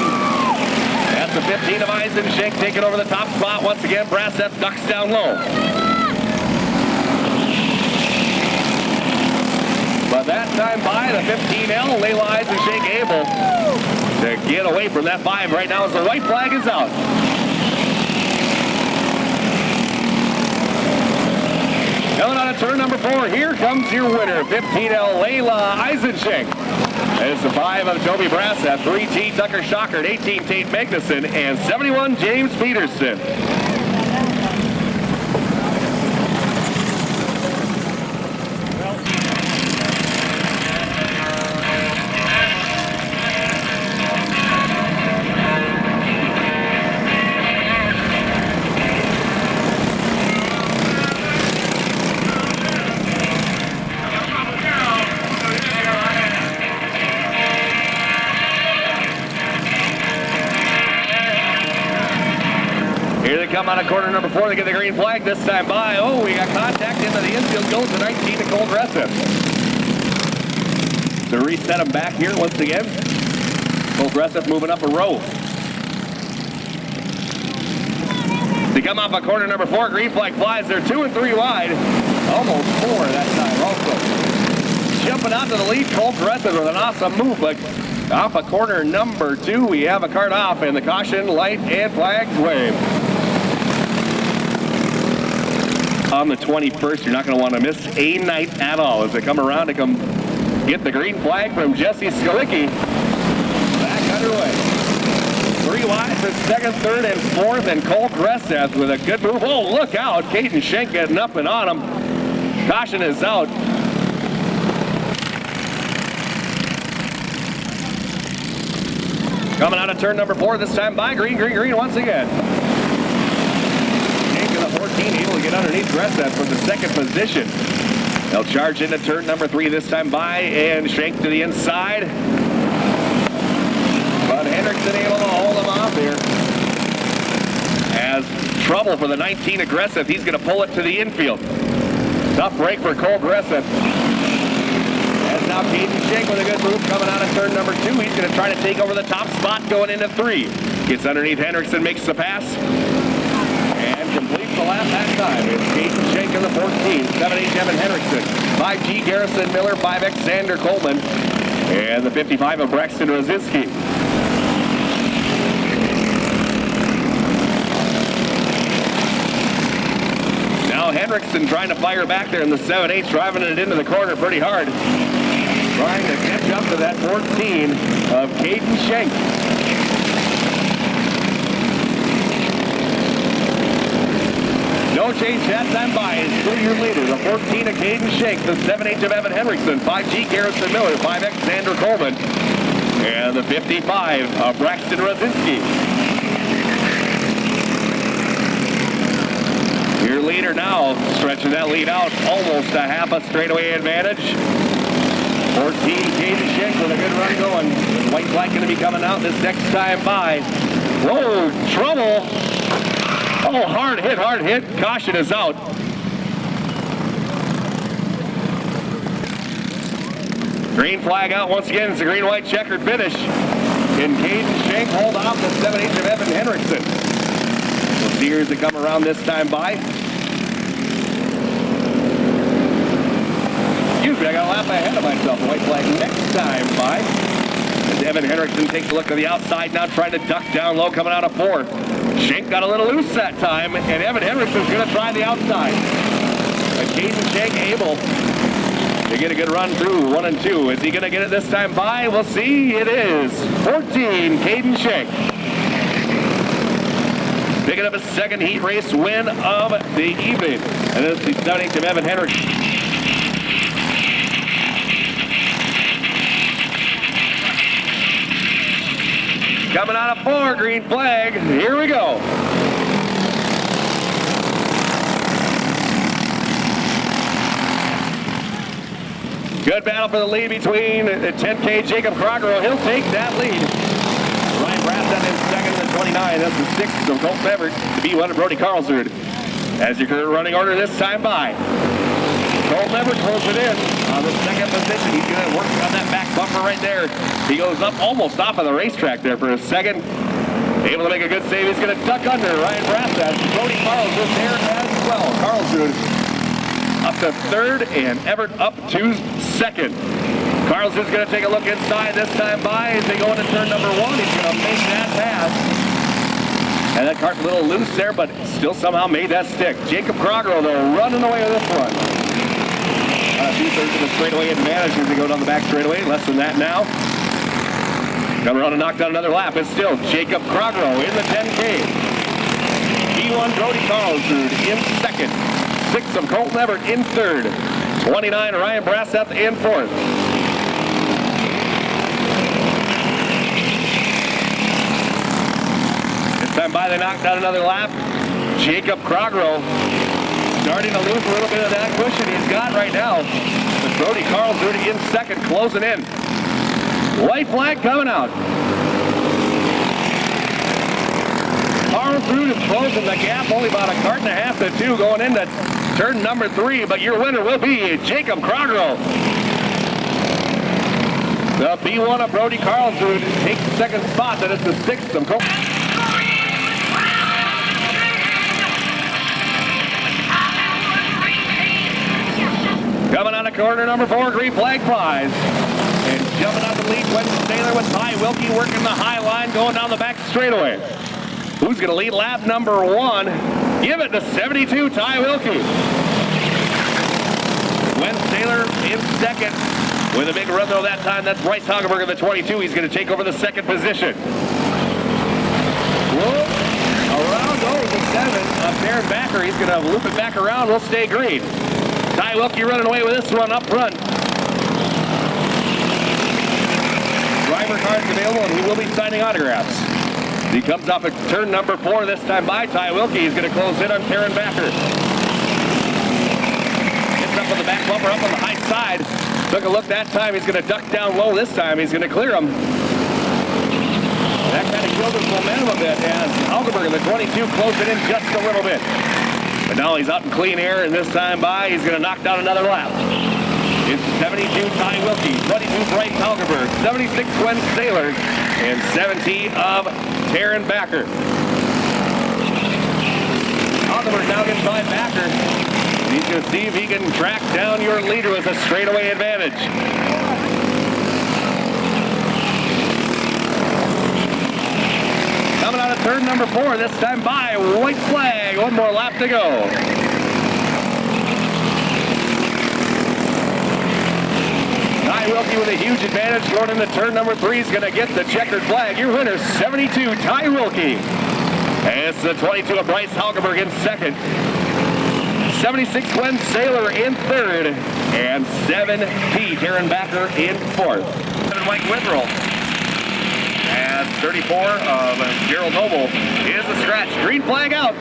Speaker 1: That's the 15 of Eisenschenk taking over the top spot once again. Brassev ducks down low. But that time by the 15L, Layla Eisenschenk able to get away from that 5 right now as the white flag is out. Coming out of turn number 4, here comes your winner, 15L Layla Eisenschenk. It's the 5 of Toby Brassev, 3T Tucker Shockard, 18 Tate Magnuson, and 71 James Peterson. Here they come out of corner number 4. They get the green flag this time by. Oh, we got contact into the infield. Goes to 19 to Cole Gressiff. To reset them back here once again. Cole Gressiff moving up a row. They come off of corner number 4. Green flag flies. They're 2 and 3 wide. Almost 4 that time also. Jumping out to the lead. Cole Gressiff with an awesome move. But off of corner number 2, we have a cart off, and the caution light and flags wave. On the 21st, you're not going to want to miss a night at all as they come around to come get the green flag from Jesse Scalicki. Back underway. 3 wide for 2nd, 3rd, and 4th, and Cole Gressiff with a good move. Oh, look out. Caden Schenk getting up and on him. Caution is out. Coming out of turn number 4 this time by green once again. Schenk in the 14 able to get underneath Gressiff for the 2nd position. They'll charge into turn number 3 this time by, and Schenk to the inside. But Hendrickson able to hold him off here. As trouble for the 19 aggressive, he's going to pull it to the infield. Tough break for Cole Gressiff. And now Caden Schenk with a good move coming out of turn number 2. He's going to try to take over the top spot going into 3. Gets underneath Hendrickson, makes the pass, and completes the lap that time. It's Caden Schenk in the 14, 7-8 Evan Hendrickson, 5G Garrison Miller, 5X Xander Coleman, and the 55 of Braxton Rosinski. Now Hendrickson trying to fire back there in the 7-8, driving it into the corner pretty hard. Trying to catch up to that 14 of Caden Schenk. No No change that time by his 2-year leader. The 14 of Caden Shank, the 7H of Evan Henriksen, 5G Garrison Miller, 5X Xander Coleman, and the 55 of Braxton Rosinski. Your leader now stretching that lead out almost a half a straightaway advantage. 14 Caden Shank with a good run going. And white flag going to be coming out this next time by. Whoa, trouble. Oh, hard hit. Caution is out. Green flag out once again. It's a green-white checkered finish. And Caden Shank hold off the 7H of Evan Henriksen. We'll see here as they come around this time by. Excuse me, I got a lap ahead of myself. White flag next time by. As Evan Henriksen takes a look to the outside, now trying to duck down low, coming out of 4. Shank got a little loose that time, and Evan Henriksen's going to try the outside. And Caden Shank able to get a good run through 1 and 2. Is he going to get it this time by? We'll see. It is 14, Caden Shank. Picking up his second heat race win of the evening. And this is the 7H of Evan Henriksen. Coming out of 4, green flag. Here we go. Good battle for the lead between 10K Jacob Crocker. He'll take that lead. Ryan Brassett in second and 29. That's the 6th of Colton Everett. The B1 of Brody Carlsrud. As your current running order this time by. Colton Everett closes it in on the second position. He's going to work on that back bumper right there. He goes up almost off of the racetrack there for a second. Able to make a good save. He's going to duck under Ryan Brassett. Brody Carlsrud there as well. Carlsrud up to 3rd and Everett up to 2nd. Carlsrud's going to take a look inside this time by as they go into turn number 1. He's going to make that pass. And that cart's a little loose there, but still somehow made that stick. Jacob Crocker, though, running away with this one. 2/3 of the straightaway advantage as they go down the back straightaway. Less than that now. Coming around and knock down another lap. It's still Jacob Crocker in the 10K. B1 Brody Carlsrud in 2nd. 6th of Colton Everett in 3rd. 29 Ryan Brassett in 4th. This time by they knocked down another lap. Jacob Crocker starting to lose a little bit of that cushion he's got right now. But Brody Carlsrud in 2nd, closing in. White flag coming out. Carlsrud is closing the gap, only about a cart and a half to 2 going into turn number 3, but your winner will be Jacob Crocker. The B1 of Brody Carlsrud takes 2nd spot. That is the 6th of Colton. Coming out of corner number 4, green flag flies. And jumping out the lead, Quentin Taylor with Ty Wilkie working the high line, going down the back straightaway. Who's going to lead lap number 1? Give it to 72, Ty Wilkie. Quentin Taylor in 2nd. With a big run though that time, that's Bryce Hagelberg in the 22. He's going to take over the 2nd position. Whoa. Around goes the 7 of Darren Backer. He's going to loop it back around. We'll stay green. Ty Wilkie running away with this one up front. Driver cards available, and he will be signing autographs. He comes off at turn number 4 this time by Ty Wilkie. He's going to close in on Darren Backer. Gets up on the back bumper, up on the high side. Took a look that time. He's going to duck down low this time. He's going to clear him. That kind of killed his momentum a bit as Hagelberg in the 22 closed it in just a little bit. But now he's out in clean air, and this time by, he's going to knock down another lap. It's 72 Ty Wilkie, 22 Bryce Hagelberg, 76 Gwen Saylor, and 70 of Taryn Backer. Hagelberg now gets by Backer. He's going to see if he can track down your leader with a straightaway advantage. Coming out of turn number 4, this time by white flag. 1 more lap to go. Ty Wilkie with a huge advantage going into turn number 3 is going to get the checkered flag. Your winner, 72, Ty Wilkie. And it's the 22 of Bryce Hagelberg in 2nd. 76 Glenn Saylor in third. And 7T Taryn Backer in fourth. Mike Witherell. And 34 of Gerald Noble is a scratch. Green flag out.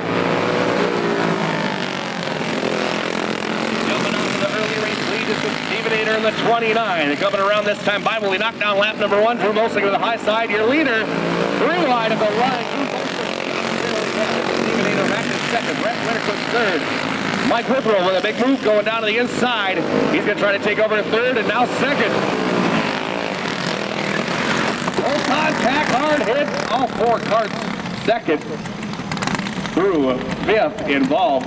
Speaker 1: Jumping onto the early race lead is the Stevenator in the 29. And coming around this time by, will he knock down lap number 1? Drew Mosing to the high side. Your leader, 3 wide of the line. Stevenator back to second. Brett Winterquist third. Mike Witherell with a big move going down to the inside. He's going to try to take over third and now second. Full contact, hard hit. All 4 carts second through 5th involved.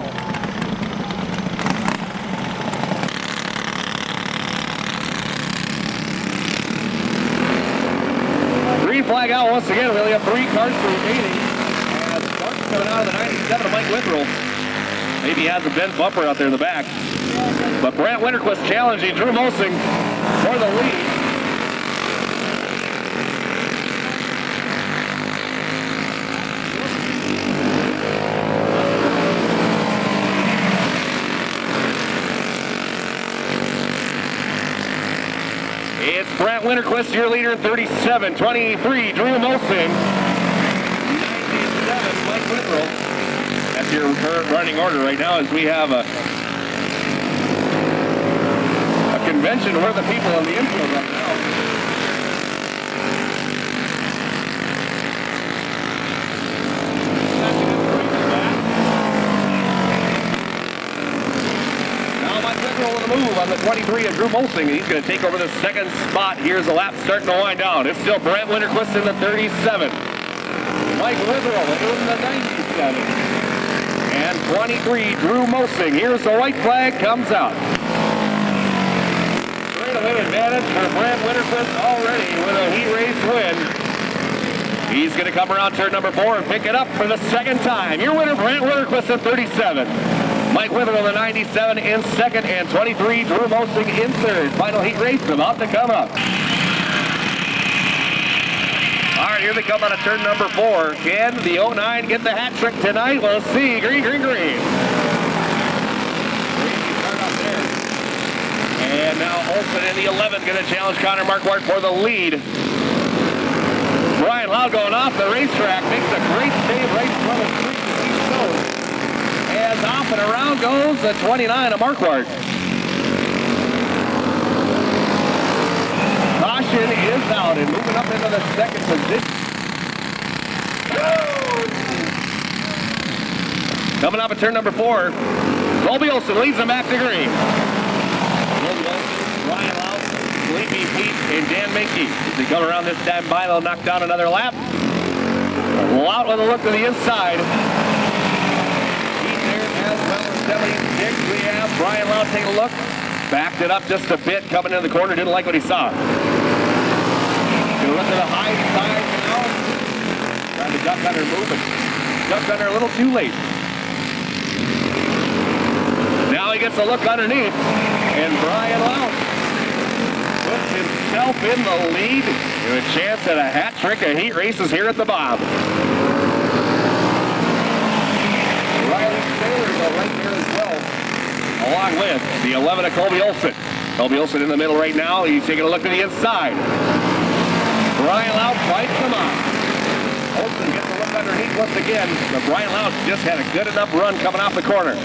Speaker 1: Green flag out once again. We only have 3 carts remaining. And Sparks coming out of the 97 of Mike Witherell. Maybe he has a bent bumper out there in the back. But Brant Winterquist challenging Drew Mosing for the lead. It's Brant Winterquist, your leader in 37. 23, Drew Mosing. 97, Mike Witherell. That's your current running order right now as we have a convention where the people on the infield right now. Now Mike Witherell with a move on the 23 of Drew Mosing. He's going to take over the second spot. Here's the lap starting to wind down. It's still Brant Winterquist in the 37. Mike Witherell in the 97. And 23, Drew Mosing. Here's the white flag, comes out. Straightaway advantage for Brant Winterquist already with a heat race win. He's going to come around turn number 4 and pick it up for the second time. Your winner, Brant Winterquist in 37. Mike Witherell in the 97 in second, and 23, Drew Mosing in third. Final heat race about to come up. All right, here they come out of turn number 4. Can the 09 get the hat trick tonight? We'll see. Green, green, green. And now Olsen in the 11 going to challenge Connor Marquardt for the lead. Brian Loud going off the racetrack. Makes a great save right in front of Stone. And off and around goes the 29 of Marquardt. Caution is out and moving up into the second position. Coming up at turn number 4, Colby Olsen leads them back to green. Ryan Loud, Sleepy Pete, and Dan Minke. As they come around this time by, they'll knock down another lap. Loud with a look to the inside. Pete there as well as 76. We have Brian Loud take a look. Backed it up just a bit, coming into the corner, didn't like what he saw. Gonna look to the high side now. Trying to duck under movement. Ducked under a little too late. Now he gets a look underneath, and Brian Loud puts himself in the lead. With a chance at a hat trick of heat races here at the Bob. Riley Saylor right there as well, along with the 11 of Colby Olsen. Colby Olsen in the middle right now. He's taking a look to the inside. Brian Loud fights him off. Olsen gets a look underneath once again. But Brian Loud just had a good enough run coming off the corner.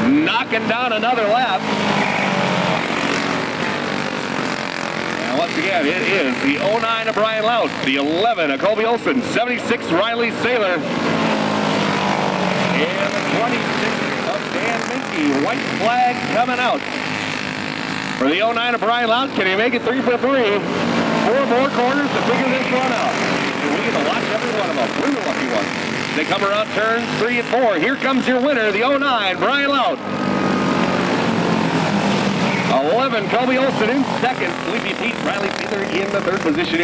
Speaker 1: Knocking down another lap. And once again, it is the 09 of Brian Loud, the 11 of Colby Olsen, 76 Riley Saylor, and the 26 of Dan Minke. White flag coming out for the 09 of Brian Loud. Can he make it 3 for 3? 4 more corners to figure this one out. And we get to watch every one of them. We're the lucky ones. They come around turns 3 and 4. Here comes your winner, the 09, Brian Loud. 11, Colby Olsen in second. Sleepy Pete, Riley Saylor in the third position.